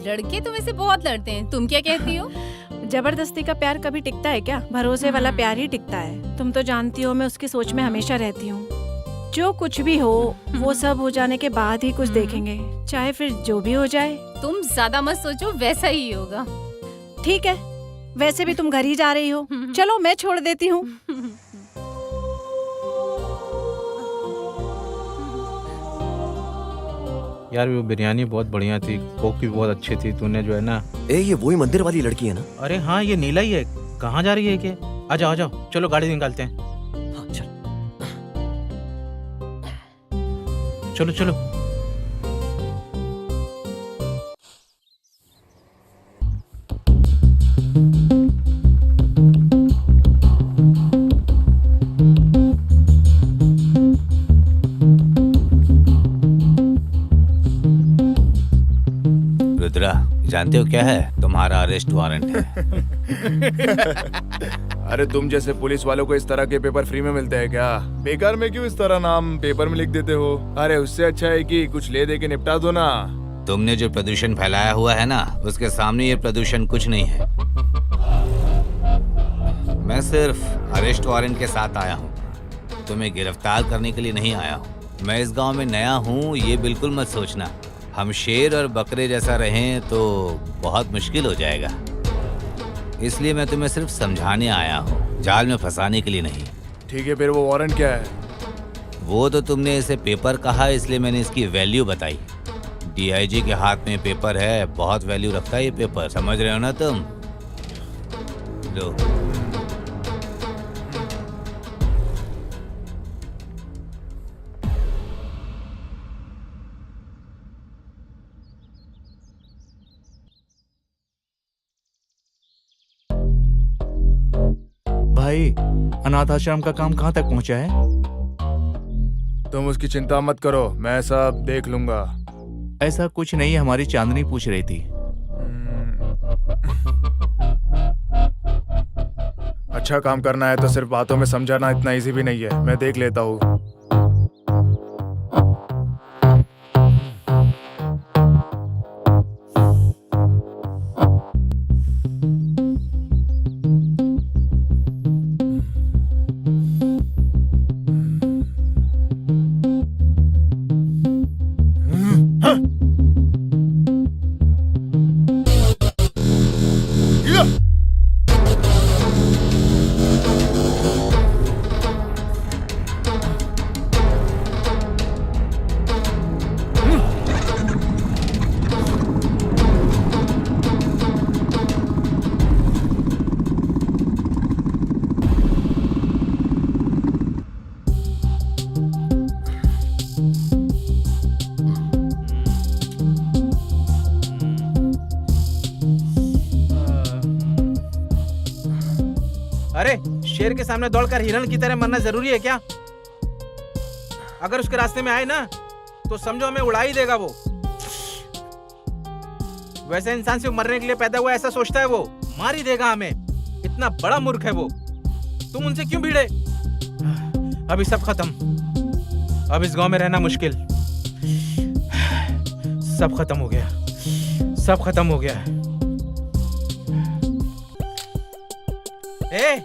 लड़के तो वैसे बहुत लड़ते हैं, तुम क्या कहती हो? जबरदस्ती का प्यार कभी टिकता है क्या? भरोसे वाला प्यार ही टिकता है। तुम तो जानती हो मैं उसकी सोच में हमेशा रहती हूँ। जो कुछ भी हो वो सब हो जाने के बाद ही कुछ देखेंगे, चाहे फिर जो भी हो जाए। तुम ज्यादा मत सोचो, वैसा ही होगा। ठीक है, वैसे भी तुम घर ही जा रही हो, चलो मैं छोड़ देती हूँ। यार वो बिरयानी बहुत बढ़िया थी, कोक भी बहुत अच्छी थी। तूने जो है ना, ये वही मंदिर वाली लड़की है ना? अरे हाँ, ये नीला ही है। कहाँ जा रही है कि? आ जाओ आ जाओ, चलो गाड़ी निकालते हैं। हाँ चल। चलो चलो। रुद्रा, जानते हो क्या है? तुम्हारा अरेस्ट वारंट है। अरे तुम जैसे पुलिस वालों को इस तरह के पेपर फ्री में मिलते हैं क्या? बेकार में क्यों इस तरह नाम पेपर में लिख देते हो? अरे उससे अच्छा है कि कुछ ले दे के निपटा दो ना। तुमने जो प्रदूषण फैलाया हुआ है ना, उसके सामने ये प्रदूषण कुछ नहीं है। मैं सिर्फ अरेस्ट वारंट के साथ आया हूँ, तुम्हें गिरफ्तार करने के लिए नहीं आया हूँ। मैं इस गांव में नया हूँ, ये बिल्कुल मत सोचना हम शेर और बकरे जैसा रहें तो बहुत मुश्किल हो जाएगा। इसलिए मैं तुम्हें सिर्फ समझाने आया हूँ, जाल में फंसाने के लिए नहीं। ठीक है, फिर वो वारंट क्या है? वो तो तुमने इसे पेपर कहा, इसलिए मैंने इसकी वैल्यू बताई। डीआईजी के हाथ में पेपर है, बहुत वैल्यू रखता है ये पेपर, समझ रहे हो ना तुम? लो। भाई, अनाथ आश्रम का काम कहाँ तक पहुँचा है? तुम उसकी चिंता मत करो, मैं सब देख लूंगा। ऐसा कुछ नहीं, हमारी चांदनी पूछ रही थी। अच्छा काम करना है तो सिर्फ बातों में समझाना इतना इजी भी नहीं है, मैं देख लेता हूँ। अरे शेर के सामने दौड़कर हिरण की तरह मरना जरूरी है क्या? अगर उसके रास्ते में आए ना तो समझो हमें उड़ा ही देगा वो। वैसे इंसान सिर्फ मरने के लिए पैदा हुआ ऐसा सोचता है वो, मार ही देगा हमें। इतना बड़ा मूर्ख है वो। तुम उनसे क्यों भिड़े? अभी सब खत्म, अब इस गांव में रहना मुश्किल। सब खत्म हो गया, सब खत्म हो गया। ए!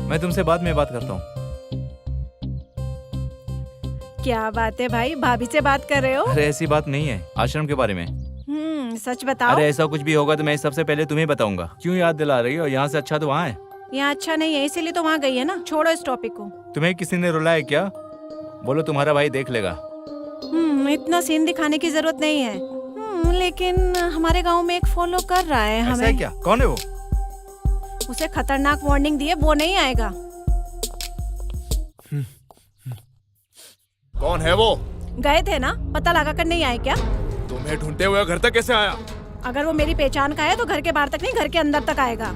मैं तुमसे बाद में बात करता हूँ। क्या बात है भाई, भाभी से बात कर रहे हो? अरे ऐसी बात नहीं है, आश्रम के बारे में। सच बताओ। अरे ऐसा कुछ भी होगा तो मैं सबसे पहले तुम्हें बताऊंगा। क्यों याद दिला रही हो? यहाँ से अच्छा तो वहाँ है। यहाँ अच्छा नहीं है, इसीलिए तो वहाँ गई है ना। छोड़ो इस टॉपिक को। तुम्हें किसी ने रुलाया क्या? बोलो तुम्हारा भाई देख लेगा। इतना सीन दिखाने की जरूरत नहीं है। लेकिन हमारे गांव में एक फॉलो कर रहा है हमें। ऐसा है क्या? कौन है वो? उसे खतरनाक वार्निंग दिए, वो नहीं आएगा। कौन है वो? गए थे ना, पता लगा कर नहीं आए क्या? तुम्हें ढूंढते हुए घर तक कैसे आया? अगर वो मेरी पहचान का है तो घर के बाहर तक नहीं, घर के अंदर तक आएगा।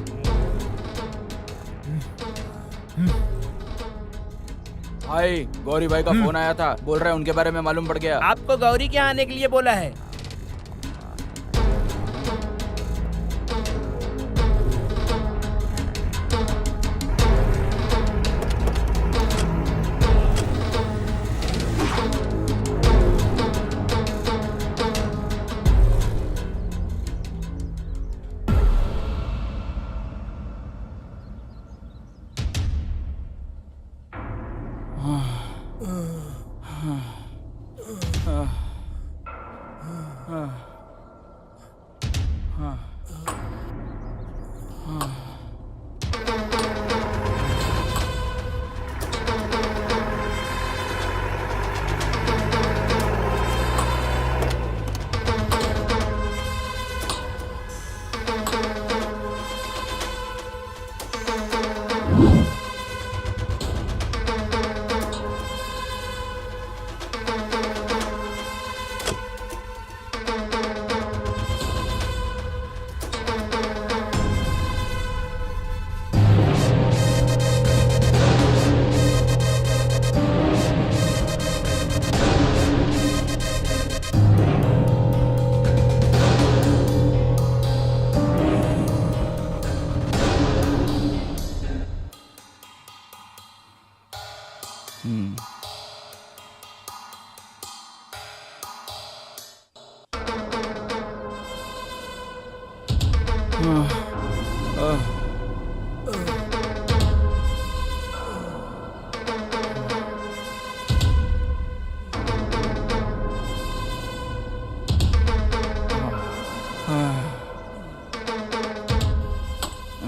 भाई, गौरी भाई का फोन आया था, बोल रहे हैं उनके बारे में मालूम पड़ गया। आपको गौरी के यहाँ आने के लिए बोला है।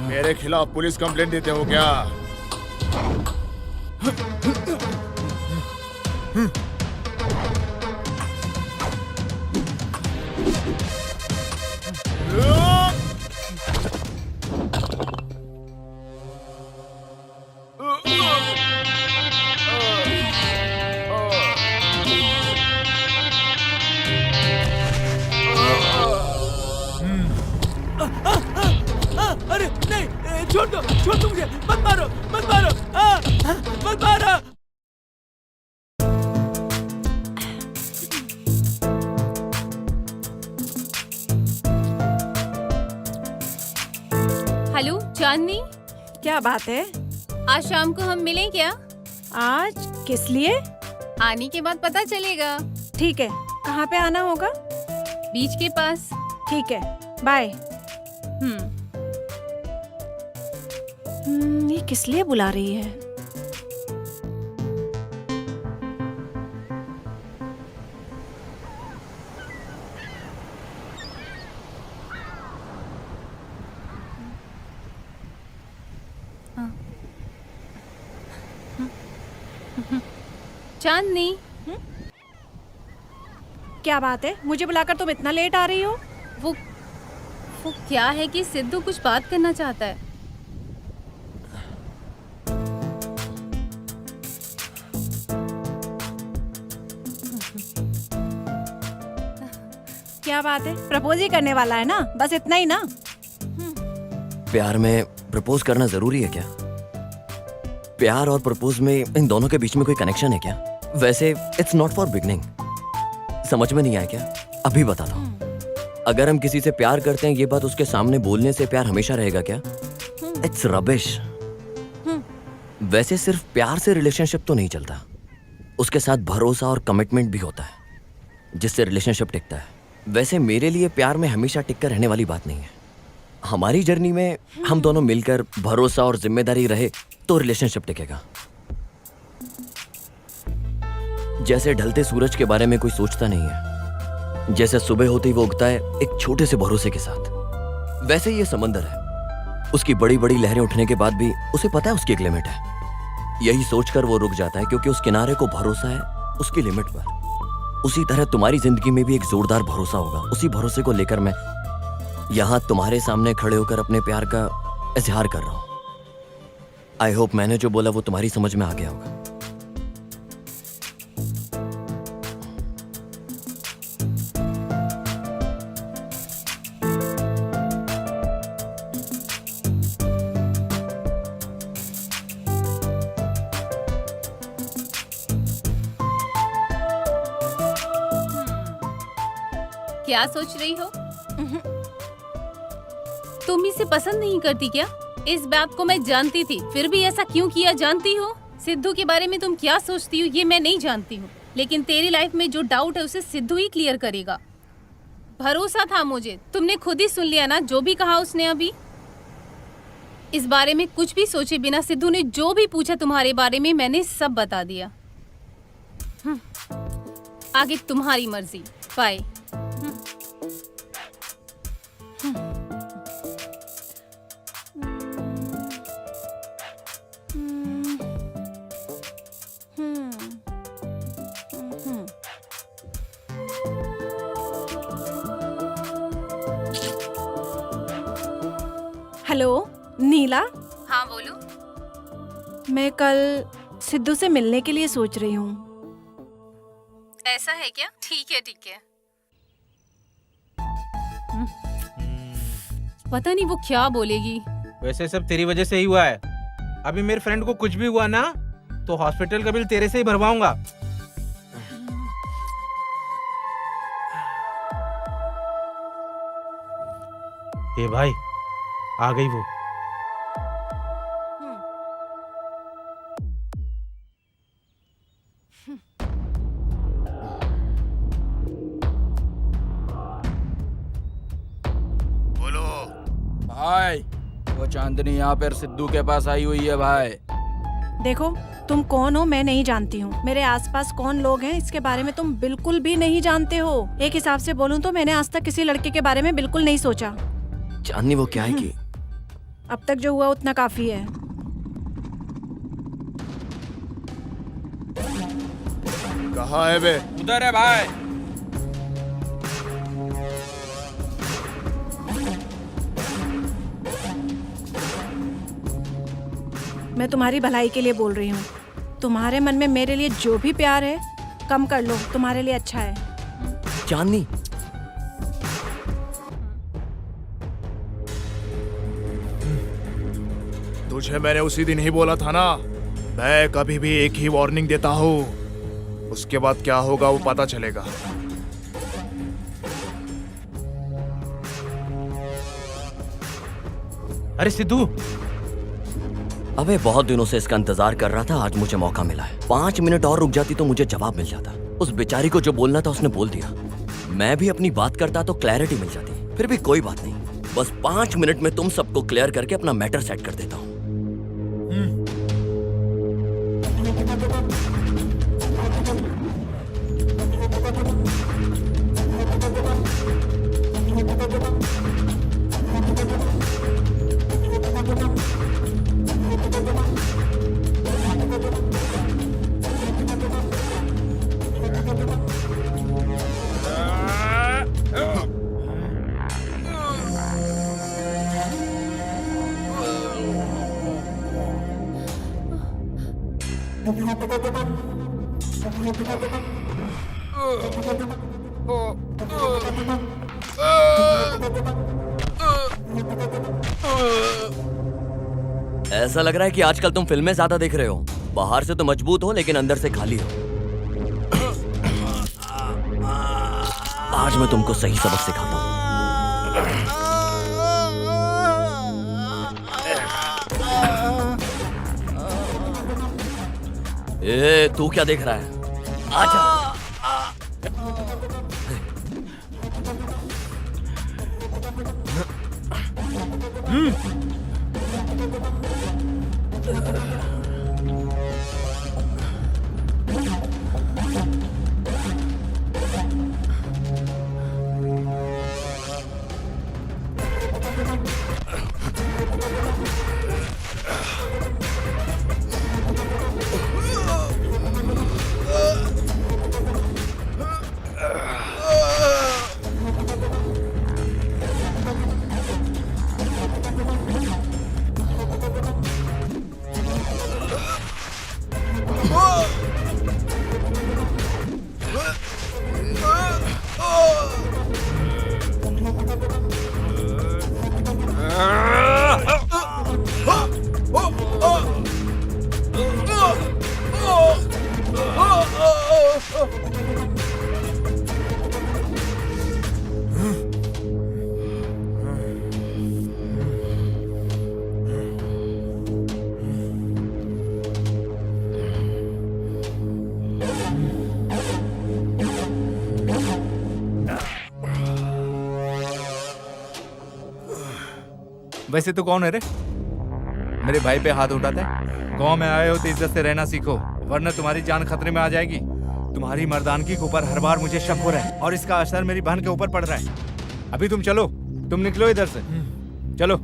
मेरे खिलाफ पुलिस कंप्लेंट देते हो क्या? अरे नहीं, छोड़ दो मुझे, मत मारो, मत मारो। हेलो चांदनी, क्या बात है? आज शाम को हम मिलें क्या? आज किस लिए? आने के बाद पता चलेगा। ठीक है, कहाँ पे आना होगा? बीच के पास। ठीक है, बाय। ये किस लिए बुला रही है? चांदनी, क्या बात है? मुझे बुलाकर तुम इतना लेट आ रही हो? वो क्या है कि सिद्धू कुछ बात करना चाहता है। क्या बात है? प्रपोज ही करने वाला है ना? बस इतना ही ना? प्यार में प्रपोज करना जरूरी है क्या? प्यार और प्रपोज में इन दोनों के बीच में कोई कनेक्शन है क्या? वैसे इट्स नॉट फॉर बिगनिंग। समझ में नहीं आया क्या? अभी बताता हूँ। अगर हम किसी से प्यार करते हैं, ये बात उसके सामने बोलने से प्यार हमेशा रहेगा क्या? It's rubbish. वैसे सिर्फ प्यार से रिलेशनशिप तो नहीं चलता, उसके साथ भरोसा और कमिटमेंट भी होता है जिससे रिलेशनशिप टिकता है। वैसे मेरे लिए प्यार में हमेशा टिक कर रहने वाली बात नहीं है। हमारी जर्नी में हम दोनों मिलकर भरोसा और जिम्मेदारी रहे तो रिलेशनशिप टिकेगा। जैसे ढलते सूरज के बारे में कोई सोचता नहीं है, जैसे सुबह होते ही वो उगता है एक छोटे से भरोसे के साथ, वैसे ये समंदर है। उसकी बड़ी बड़ी लहरें उठने के बाद भी उसे पता है उसकी एक लिमिट है। यही सोचकर वो रुक जाता है क्योंकि उस किनारे को भरोसा है उसकी लिमिट पर। उसी तरह तुम्हारी जिंदगी में भी एक जोरदार भरोसा होगा। उसी भरोसे को लेकर मैं यहाँ तुम्हारे सामने खड़े होकर अपने प्यार का इजहार कर रहा हूँ। आई होप मैंने जो बोला वो तुम्हारी समझ में आ गया होगा। क्या सोच रही हो? तुम इसे पसंद नहीं करती क्या? इस बात को मैं जानती थी, फिर भी ऐसा क्यों किया जानती हो? सिद्धू के बारे में तुम क्या सोचती हो ये मैं नहीं जानती हूँ, लेकिन तेरी लाइफ में जो डाउट है उसे सिद्धू ही क्लियर करेगा। भरोसा था मुझे, तुमने खुद ही सुन लिया ना जो भी कहा उसने अभी। इस बारे में कुछ भी सोचे बिना सिद्धू ने जो भी पूछा तुम्हारे बारे में मैंने सब बता दिया। आगे तुम्हारी मर्जी। बाय। हेलो नीला, हाँ बोलो। मैं कल सिद्धू से मिलने के लिए सोच रही हूँ। ऐसा है क्या? ठीक है ठीक है। पता नहीं वो क्या बोलेगी। वैसे सब तेरी वजह से ही हुआ है। अभी मेरे फ्रेंड को कुछ भी हुआ ना तो हॉस्पिटल का बिल तेरे से ही भरवाऊंगा। ए भाई, आ गई वो। बोलो भाई, वो चांदनी यहाँ पर सिद्धू के पास आई हुई है भाई। देखो, तुम कौन हो मैं नहीं जानती हूँ। मेरे आसपास कौन लोग हैं इसके बारे में तुम बिल्कुल भी नहीं जानते हो। एक हिसाब से बोलूँ तो मैंने आज तक किसी लड़के के बारे में बिल्कुल नहीं सोचा। चांदनी वो क्या है कि अब तक जो हुआ उतना काफी है। कहाँ है बे? उधर है भाई। मैं तुम्हारी भलाई के लिए बोल रही हूँ। तुम्हारे मन में मेरे लिए जो भी प्यार है कम कर लो, तुम्हारे लिए अच्छा है। चांदनी, तुझे मैंने उसी दिन ही बोला था ना, मैं कभी भी एक ही वार्निंग देता हूँ, उसके बाद क्या होगा वो पता चलेगा। अरे सिद्धू, अबे बहुत दिनों से इसका इंतजार कर रहा था, आज मुझे मौका मिला है। 5 मिनट और रुक जाती तो मुझे जवाब मिल जाता। उस बेचारी को जो बोलना था उसने बोल दिया। मैं भी अपनी बात करता तो क्लैरिटी मिल जाती। फिर भी कोई बात नहीं, बस 5 मिनट में तुम सबको क्लियर करके अपना मैटर सेट कर देता हूँ। ऐसा लग रहा है कि आजकल तुम फिल्में ज्यादा देख रहे हो। बाहर से तो मजबूत हो लेकिन अंदर से खाली हो। आज मैं तुमको सही सबक सिखाता हूँ। ए, तू क्या देख रहा है? आजा। वैसे तो कौन है रे? मेरे भाई पे हाथ उठाता है। गांव में आए हो तो इज्जत से रहना सीखो, वरना तुम्हारी जान खतरे में आ जाएगी। तुम्हारी मर्दानगी के ऊपर हर बार मुझे शक हो रहा है और इसका असर मेरी बहन के ऊपर पड़ रहा है। अभी तुम चलो, तुम निकलो इधर से, चलो।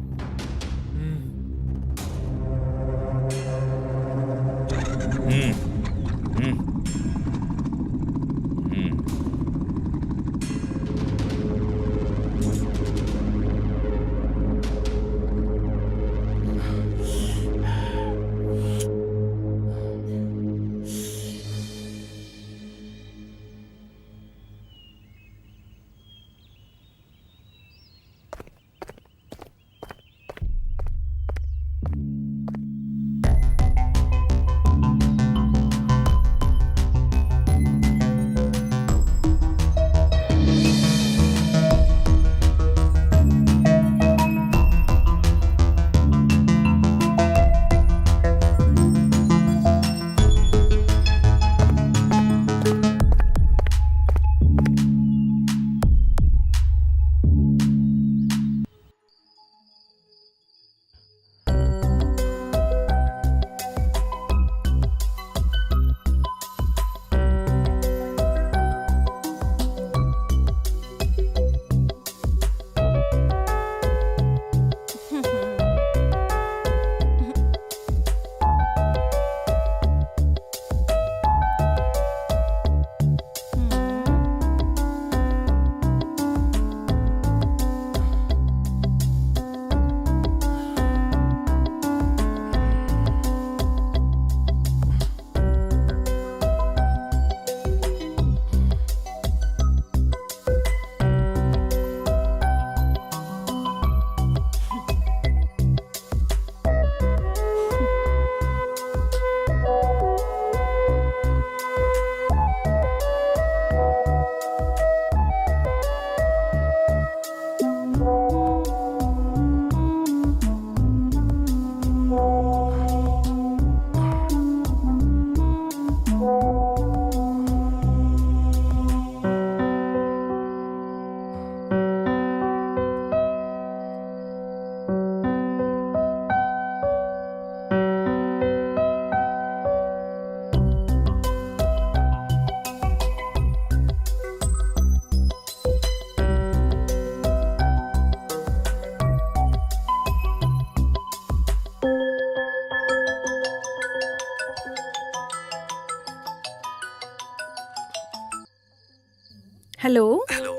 हेलो। हेलो।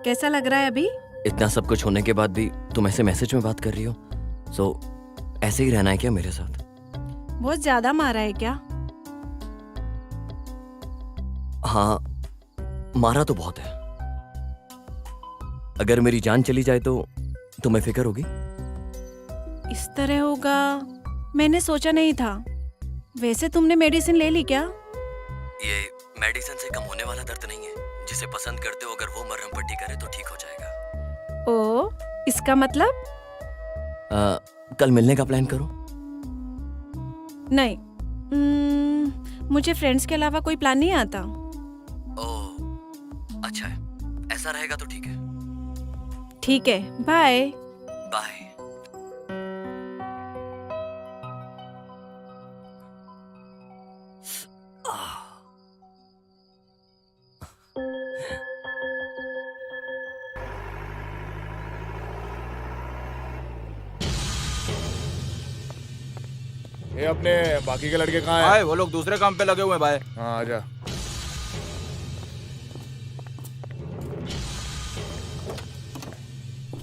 कैसा लग रहा है अभी? इतना सब कुछ होने के बाद भी तुम ऐसे मैसेज में बात कर रही हो, सो ऐसे ही रहना है क्या मेरे साथ? बहुत ज्यादा मारा है क्या? हाँ, मारा तो बहुत है। अगर मेरी जान चली जाए तो तुम्हें फिक्र होगी? इस तरह होगा मैंने सोचा नहीं था। वैसे तुमने मेडिसिन ले ली क्या? ये मेडिसिन से कम होने वाला दर्द नहीं है। जिसे पसंद करते हो अगर वो मरहम पट्टी करे तो ठीक हो जाएगा। ओ, इसका मतलब? कल मिलने का प्लान करो। नहीं, मुझे फ्रेंड्स के अलावा कोई प्लान नहीं आता। ओह, अच्छा है। ऐसा रहेगा तो ठीक है। ठीक है, बाय। बाय। ये अपने बाकी के लड़के कहाँ हैं? भाई वो लोग दूसरे काम पे लगे हुए हैं भाई। हाँ आजा।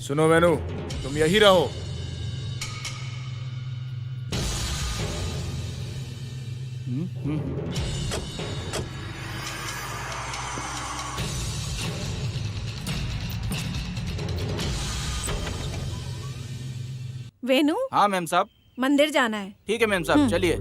सुनो वेनु, तुम यही रहो। वेनु, हाँ मैम साहब। मंदिर जाना है। ठीक है मैम साहब, चलिए।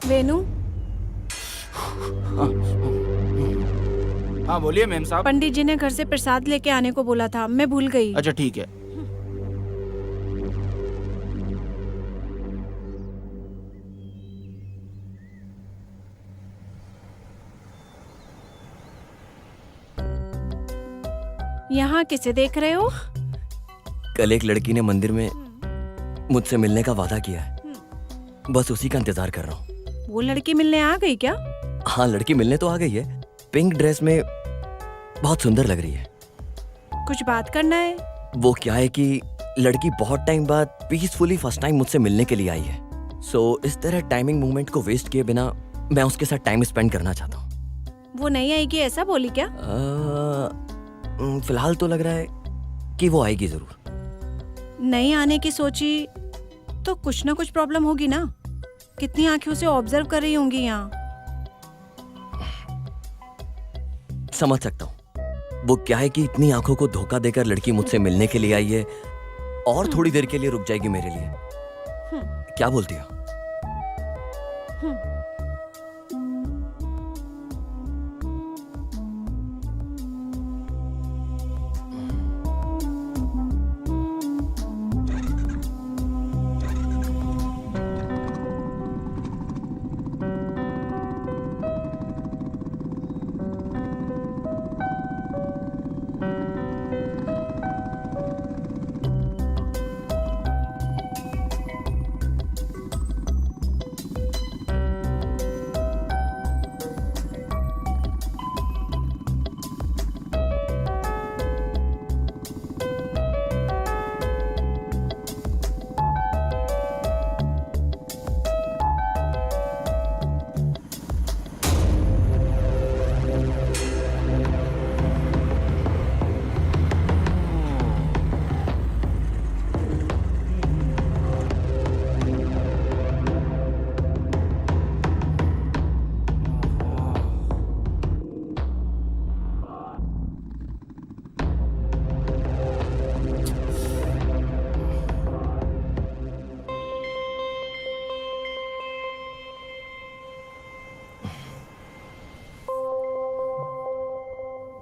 वेनु, हाँ बोलिए मैम साहब। पंडित जी ने घर से प्रसाद लेके आने को बोला था, मैं भूल गई। अच्छा ठीक है। यहाँ किसे देख रहे हो? कल एक लड़की ने मंदिर में मुझसे मिलने का वादा किया है। बस उसी का इंतजार कर रहा हूँ। वो लड़की मिलने आ गई क्या? हाँ, लड़की मिलने तो आ गई है। पिंक ड्रेस में बहुत सुंदर लग रही है। कुछ बात करना है? वो क्या है कि लड़की बहुत टाइम बाद पीसफुली फर्स्ट टाइम मुझसे मिलने के लिए आई है। सो इस तरह टाइमिंग मूवमेंट को वेस्ट किए बिना मैं उसके साथ टाइम स्पेंड करना चाहता हूँ। वो नहीं आएगी ऐसा बोली क्या? फिलहाल तो लग रहा है कि वो आएगी जरूर। नहीं आने की सोची तो कुछ ना कुछ प्रॉब्लम होगी ना। कितनी आंखों से ऑब्जर्व कर रही होंगी यहाँ। समझ सकता हूँ। वो क्या है कि इतनी आंखों को धोखा देकर लड़की मुझसे मिलने के लिए आई है और थोड़ी देर के लिए रुक जाएगी मेरे लिए। क्या बोलती हो?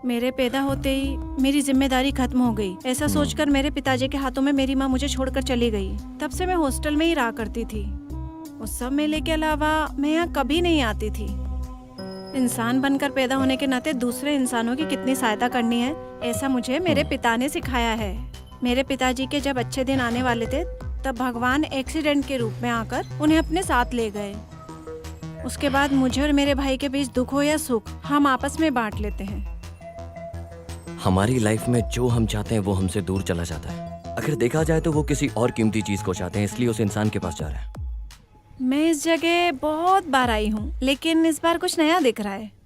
मेरे पैदा होते ही मेरी जिम्मेदारी खत्म हो गई। ऐसा सोचकर मेरे पिताजी के हाथों में मेरी माँ मुझे छोड़कर चली गई। तब से मैं हॉस्टल में ही रहा करती थी। उस सब मेले के अलावा मैं यहाँ कभी नहीं आती थी। इंसान बनकर पैदा होने के नाते दूसरे इंसानों की कितनी सहायता करनी है, ऐसा मुझे मेरे पिता ने सिखाया है। मेरे पिताजी के जब अच्छे दिन आने वाले थे तब भगवान एक्सीडेंट के रूप में आकर उन्हें अपने साथ ले गए। उसके बाद मुझे और मेरे भाई के बीच दुख हो या सुख हम आपस में बांट लेते हैं। हमारी लाइफ में जो हम चाहते हैं वो हमसे दूर चला जाता है। अगर देखा जाए तो वो किसी और कीमती चीज को चाहते हैं, इसलिए उस इंसान के पास जा रहे हैं। मैं इस जगह बहुत बार आई हूँ, लेकिन इस बार कुछ नया दिख रहा है।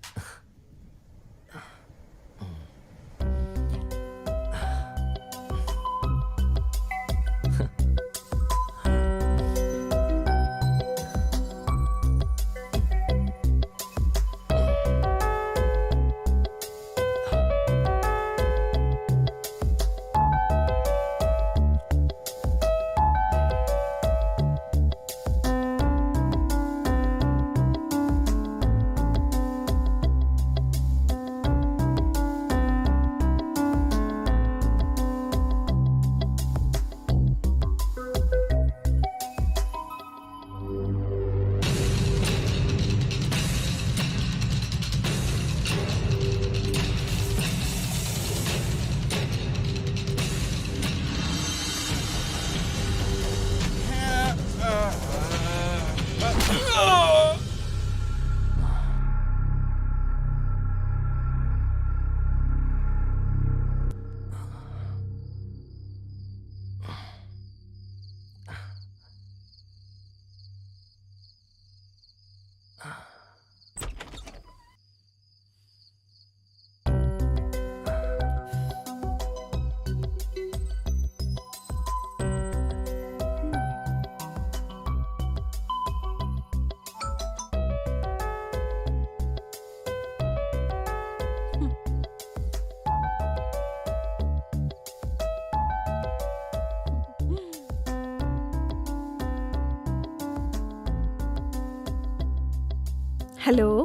हेलो,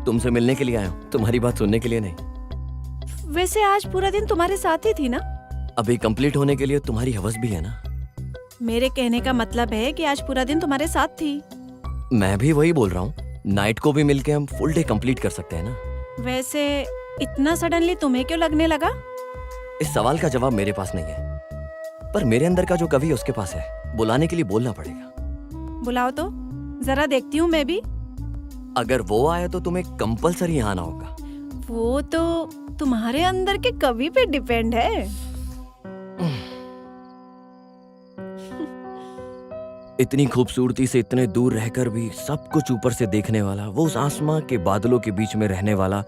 तुमसे मिलने के लिए आया हूँ, तुम्हारी बात सुनने के लिए नहीं। वैसे आज पूरा दिन तुम्हारे साथ ही थी ना? अभी कंप्लीट होने के लिए तुम्हारी हवस भी है ना। मेरे कहने का मतलब है कि आज पूरा दिन तुम्हारे साथ थी। मैं भी वही बोल रहा हूँ, नाइट को भी मिलके हम फुल डे कंप्लीट कर सकते हैं ना। वैसे इतना सडनली तुम्हें क्यों लगने लगा? इस सवाल का जवाब मेरे पास नहीं है, पर मेरे अंदर का जो कवि है उसके पास है। बुलाने के लिए बोलना पड़ेगा। बुलाओ तो जरा देखती हूँ मैं भी। अगर वो आया तो तुम्हें कंपलसरी आना होगा। वो तो तुम्हारे अंदर के कवि पे डिपेंड है। इतनी खूबसूरती से इतने दूर रहकर भी सब कुछ ऊपर से देखने वाला, वो उस आसमां के बादलों के बीच में रहने वाला,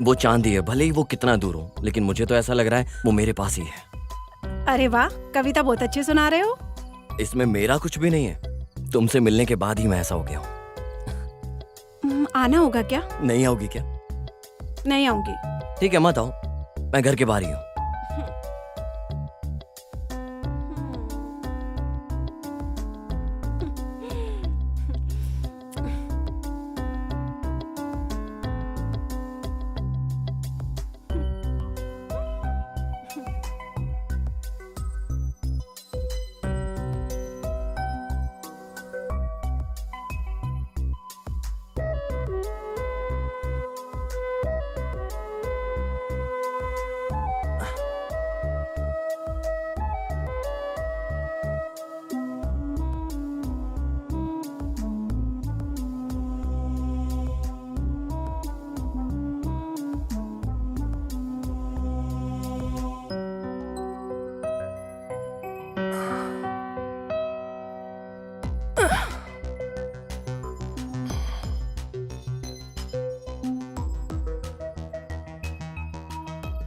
वो चांदी है। भले ही वो कितना दूर हो, लेकिन मुझे तो ऐसा लग रहा है वो मेरे पास ही है। अरे वाह, कविता बहुत अच्छी सुना रहे हो। इसमें मेरा कुछ भी नहीं है, तुमसे मिलने के बाद ही मैं ऐसा हो गया हूँ। आना होगा क्या? नहीं आओगी क्या? नहीं आऊंगी। ठीक है, मत आओ, मैं घर के बाहर ही हूँ।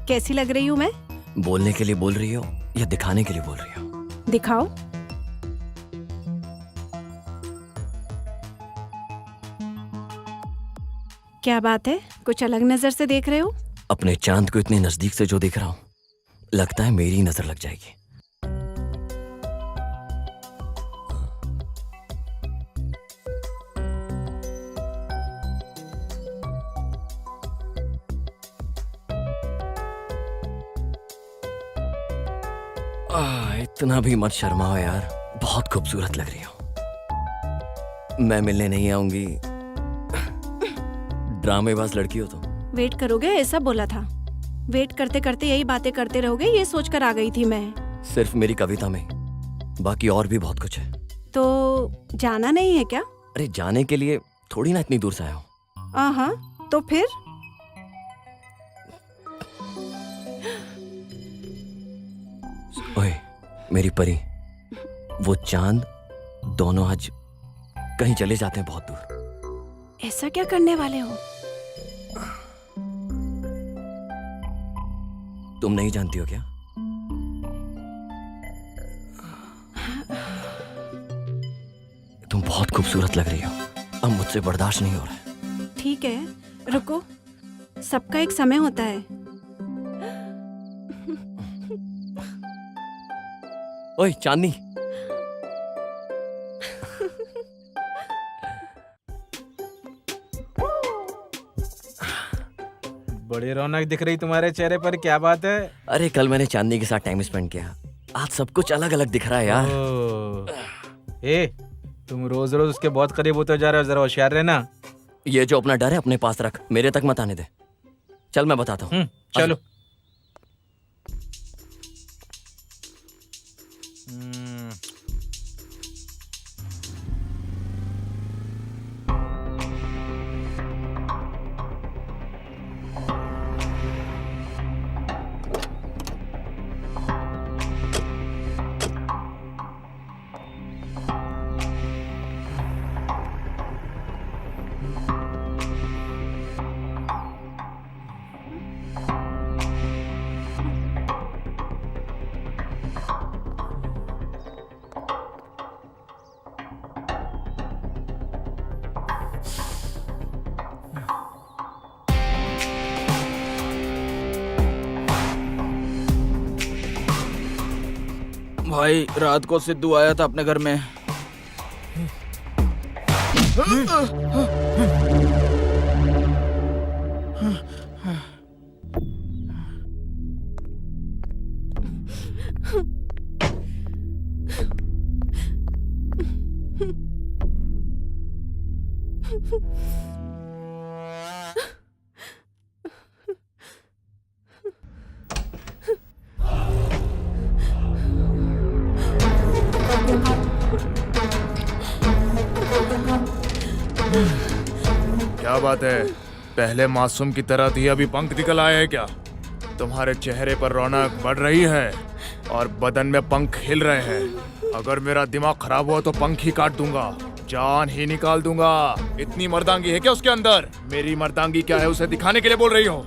कैसी लग रही हूँ मैं? बोलने के लिए बोल रही हो या दिखाने के लिए बोल रही हो? दिखाओ। क्या बात है, कुछ अलग नजर से देख रहे हो? अपने चांद को इतनी नजदीक से जो देख रहा हूँ, लगता है मेरी नजर लग जाएगी। इतना भी मत शर्माओ यार, बहुत खूबसूरत लग रही हो। मैं मिलने नहीं आऊंगी, ड्रामेबाज लड़की हो तुम। वेट करोगे ऐसा बोला था। वेट करते करते यही बातें करते रहोगे ये सोचकर आ गई थी मैं। सिर्फ मेरी कविता में, बाकी और भी बहुत कुछ है। तो जाना नहीं है क्या? अरे जाने के लिए थोड़ी ना इतनी दूर से आया हूँ। हाँ, तो फिर? ओए मेरी परी, वो चांद, दोनों आज कहीं चले जाते हैं बहुत दूर। ऐसा क्या करने वाले हो? तुम नहीं जानती हो क्या? तुम बहुत खूबसूरत लग रही हो, अब मुझसे बर्दाश्त नहीं हो रहा है। ठीक है, रुको, सबका एक समय होता है। ओए चांदनी, बड़ी रौनक दिख रही तुम्हारे चेहरे पर, क्या बात है? अरे कल मैंने चांदनी के साथ टाइम स्पेंड किया, आज सब कुछ अलग अलग दिख रहा है यार। ए, तुम रोज रोज उसके बहुत करीब होते जा रहे हो, जरा होशियार रहना। ये जो अपना डर है अपने पास रख, मेरे तक मत आने दे। चल मैं बताता हूँ। चलो। भाई रात को सिद्धू आया था अपने घर में। क्या बात है, पहले मासूम की तरह थी, अभी पंख निकल आए हैं क्या? तुम्हारे चेहरे पर रौनक बढ़ रही है और बदन में पंख हिल रहे हैं। अगर मेरा दिमाग खराब हुआ तो पंख ही काट दूंगा, जान ही निकाल दूंगा। इतनी मर्दांगी है क्या उसके अंदर? मेरी मर्दांगी क्या है उसे दिखाने के लिए बोल रही हो?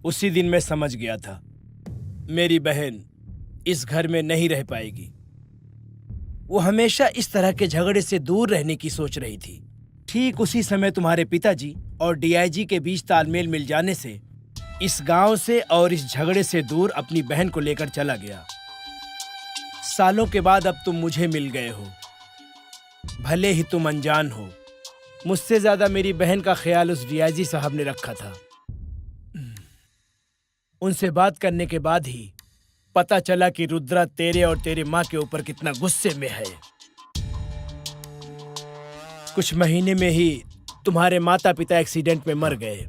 उसी दिन मैं समझ गया था मेरी बहन इस घर में नहीं रह पाएगी। वो हमेशा इस तरह के झगड़े से दूर रहने की सोच रही थी। ठीक उसी समय तुम्हारे पिताजी और डीआईजी के बीच तालमेल मिल जाने से इस गांव से और इस झगड़े से दूर अपनी बहन को लेकर चला गया। सालों के बाद अब तुम मुझे मिल गए हो। भले ही तुम अनजान हो, मुझसे ज्यादा मेरी बहन का ख्याल उस डीआईजी साहब ने रखा था। उनसे बात करने के बाद ही पता चला कि रुद्रा तेरे और तेरे माँ के ऊपर कितना गुस्से में है। कुछ महीने में ही तुम्हारे माता पिता एक्सीडेंट में मर गए।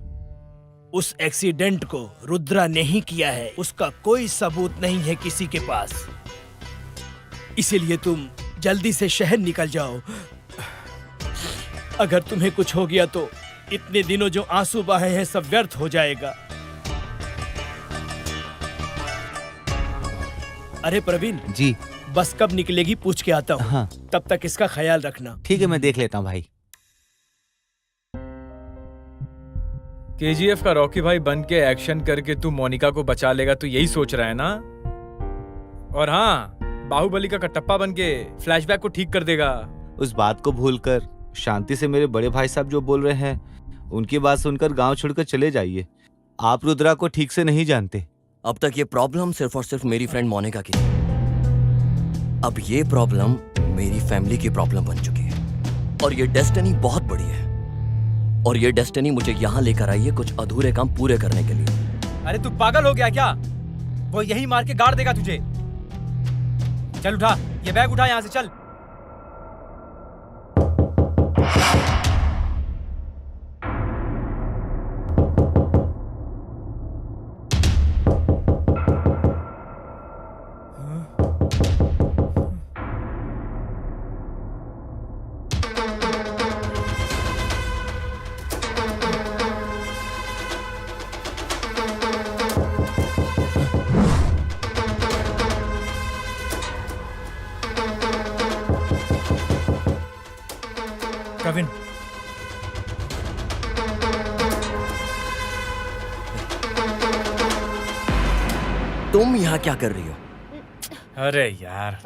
उस एक्सीडेंट को रुद्रा ने ही किया है, उसका कोई सबूत नहीं है किसी के पास। इसीलिए तुम जल्दी से शहर निकल जाओ। अगर तुम्हें कुछ हो गया तो इतने दिनों जो आंसू बहाए हैं सब व्यर्थ हो जाएगा। अरे प्रवीण जी, बस कब निकलेगी पूछ के आता हूँ। हाँ। तब तक इसका ख्याल रखना। ठीक है, मैं देख लेता हूँ भाई। केजीएफ का रॉकी भाई बन के एक्शन करके तू मोनिका को बचा लेगा, तू यही सोच रहा है ना? और हाँ, बाहुबली का कटप्पा बन के फ्लैशबैक को ठीक कर देगा। उस बात को भूलकर शांति से मेरे बड़े भाई साहब जो बोल रहे हैं उनकी बात सुनकर गांव छोड़कर चले जाइए। आप रुद्रा को ठीक से नहीं जानते। अब तक ये प्रॉब्लम सिर्फ और सिर्फ मेरी फ्रेंड मोनिका की थी। अब ये प्रॉब्लम मेरी फैमिली की प्रॉब्लम बन चुकी है और ये डेस्टिनी बहुत बड़ी है। और ये डेस्टिनी मुझे यहाँ लेकर आई है कुछ अधूरे काम पूरे करने के लिए। अरे तू पागल हो गया क्या? वो यही मार के गाड़ देगा तुझे। चल उठा, ये बैग उठा यहाँ से, चल। कविन, तुम यहाँ क्या कर रही हो? अरे यार,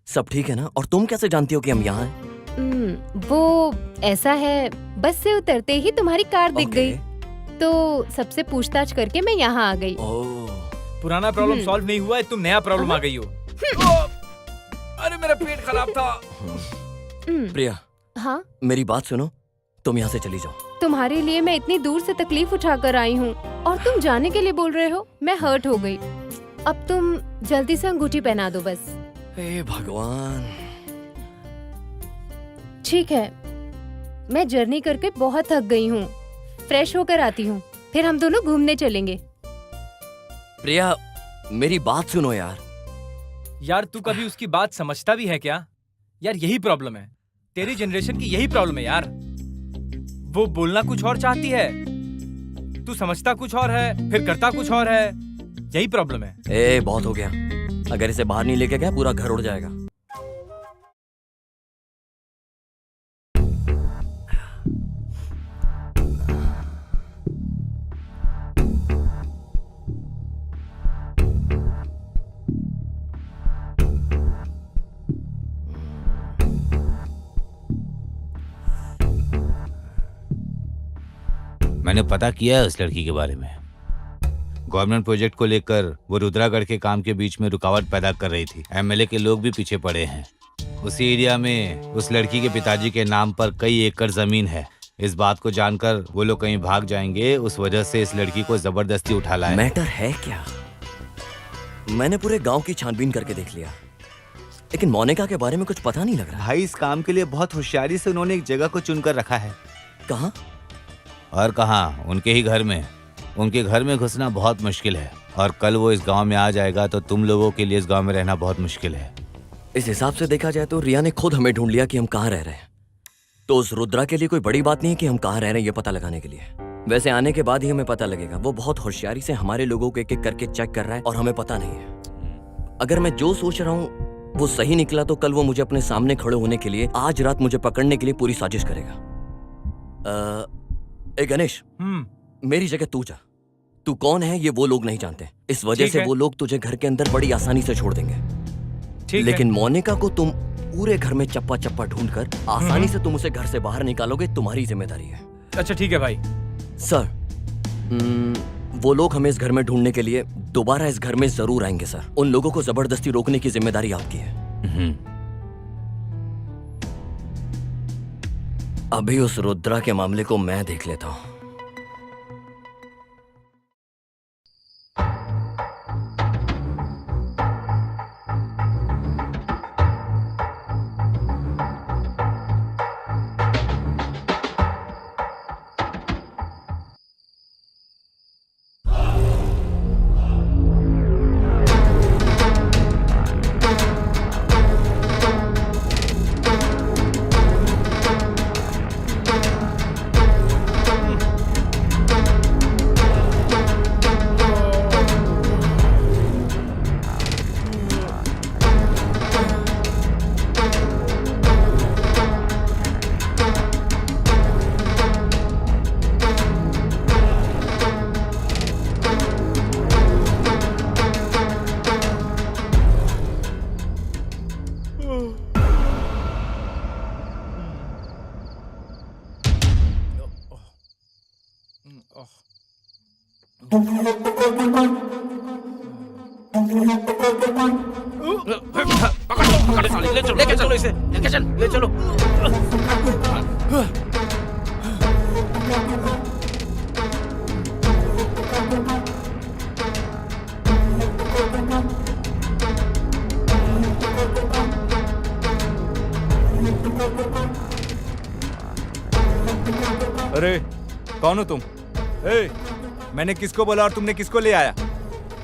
सब ठीक है ना? और तुम कैसे जानती हो कि हम यहाँ हैं? वो ऐसा है, बस से उतरते ही तुम्हारी कार दिख गई, तो सबसे पूछताछ करके मैं यहाँ आ गई। पुराना प्रॉब्लम सॉल्व नहीं हुआ है, तुम नया प्रॉब्लम आ गई हो। अरे मेरा पेट खराब था। प्रिया, हाँ, मेरी बात सुनो, तुम यहाँ से चली जाओ। तुम्हारे लिए मैं इतनी दूर से तकलीफ उठाकर आई हूँ और तुम जाने के लिए बोल रहे हो? मैं हर्ट हो गई। अब तुम जल्दी से अंगूठी पहना दो बस। हे भगवान। ठीक है, मैं जर्नी करके बहुत थक गई हूँ, फ्रेश होकर आती हूँ, फिर हम दोनों घूमने चलेंगे। प्रिया, मेरी बात सुनो यार। यार तू कभी उसकी बात समझता भी है क्या? यार यही प्रॉब्लम है, तेरी जनरेशन की यही प्रॉब्लम है यार। वो बोलना कुछ और चाहती है, तू समझता कुछ और है, फिर करता कुछ और है। यही प्रॉब्लम है। ए, बहुत हो गया। अगर इसे बाहर नहीं लेके गया पूरा घर उड़ जाएगा। मैंने पता किया है उस लड़की के बारे में। गवर्नमेंट प्रोजेक्ट को लेकर वो रुद्रागढ़ के काम के बीच में रुकावट पैदा कर रही थी। एमएलए के लोग भी पीछे पड़े हैं। उसी एरिया में उस लड़की के पिताजी के नाम पर कई एकड़ जमीन है। इस बात को जानकर वो लोग कहीं भाग जाएंगे, उस वजह से इस लड़की को जबरदस्ती उठा लाया। मैटर है क्या? मैंने पूरे गांव की छानबीन करके देख लिया, लेकिन मोनिका के बारे में कुछ पता नहीं लग रहा। भाई, इस काम के लिए बहुत होशियारी से उन्होंने एक जगह को चुनकर रखा है। कहाँ? और कहाँ, उनके ही घर में। उनके घर में घुसना बहुत मुश्किल है और कल वो इस गांव में आ जाएगा तो तुम लोगों के लिए इस गांव में रहना बहुत मुश्किल है। इस हिसाब से देखा जाए तो रिया ने खुद हमें ढूंढ लिया कि हम कहाँ रह रहे हैं। तो उस रुद्रा के लिए कोई बड़ी बात नहीं है कि हम कहाँ रह रहे हैं ये पता लगाने के लिए। वैसे आने के बाद ही हमें पता लगेगा। वो बहुत होशियारी से हमारे लोगों को एक एक करके चेक कर रहा है और हमें पता नहीं है। अगर मैं जो सोच रहा हूँ वो सही निकला तो कल वो मुझे अपने सामने खड़े होने के लिए, आज रात मुझे पकड़ने के लिए पूरी साजिश करेगा। गणेश, मेरी जगह तू जा। तू कौन है ये वो लोग नहीं जानते, इस वजह से वो लोग तुझे घर के अंदर बड़ी आसानी से छोड़ देंगे। लेकिन मोनिका को तुम पूरे घर में चप्पा चप्पा ढूंढकर आसानी से तुम उसे घर से बाहर निकालोगे, तुम्हारी जिम्मेदारी है। अच्छा ठीक है भाई। सर, वो लोग हमें इस घर में ढूंढने के लिए दोबारा इस घर में जरूर आएंगे सर। उन लोगों को जबरदस्ती रोकने की जिम्मेदारी आपकी है। अभी उस रुद्रा के मामले को मैं देख लेता हूं। लेके चलो इसे, लेके चल, ले चलो। अरे कौन हो तुम? ए, मैंने किसको बोला और तुमने किसको ले आया?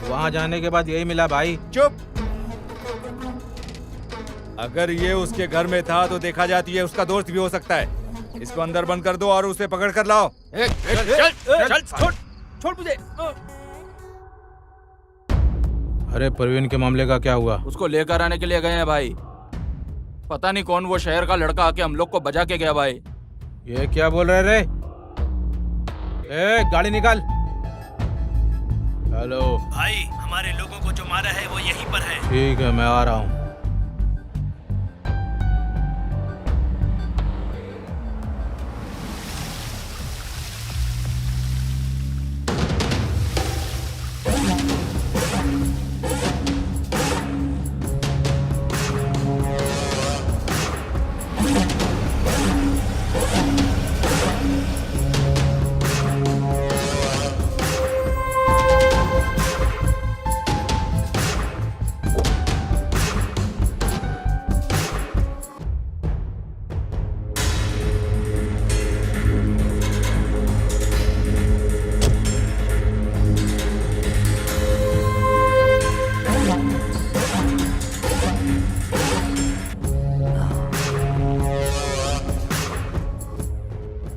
वहाँ जाने के बाद यही मिला भाई। चुप। अगर ये उसके घर में था तो देखा जाती है उसका दोस्त भी हो सकता है। इसको अंदर बंद कर दो और उसे पकड़ कर लाओ। चल छोड़ मुझे। अरे परवीन के मामले का क्या हुआ? उसको लेकर आने के लिए गए हैं भाई। पता नहीं कौन वो शहर का लड़का आके हम लोग को बजा के गया भाई। ये क्या बोल रहे रे? गाड़ी निकाल। हेलो भाई, हमारे लोगों को जो मारा है वो यहीं पर है। ठीक है, मैं आ रहा हूँ।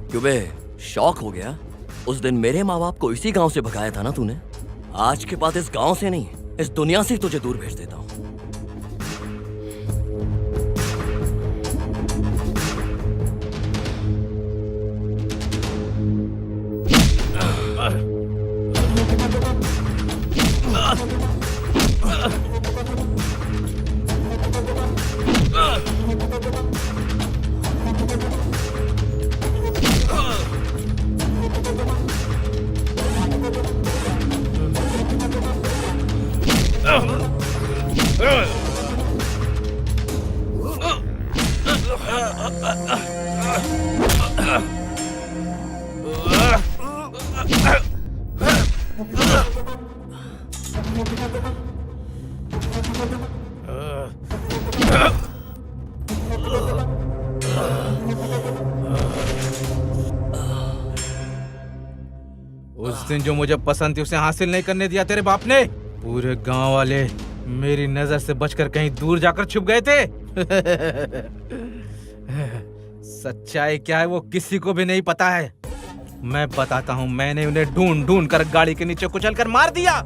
क्यों बे, शौक हो गया? उस दिन मेरे माँ बाप को इसी गांव से भगाया था ना तूने। आज के बाद इस गांव से नहीं, इस दुनिया से ही तुझे दूर भेज देता हूँ। उस दिन जो मुझे पसंद थी उसे हासिल नहीं करने दिया तेरे बाप ने। पूरे गांव वाले मेरी नजर से बचकर कहीं दूर जाकर छुप गए थे। सच्चाई क्या है वो किसी को भी नहीं पता है। मैं बताता हूँ, मैंने उन्हें ढूंढ ढूंढ कर गाड़ी के नीचे कुचल कर मार दिया।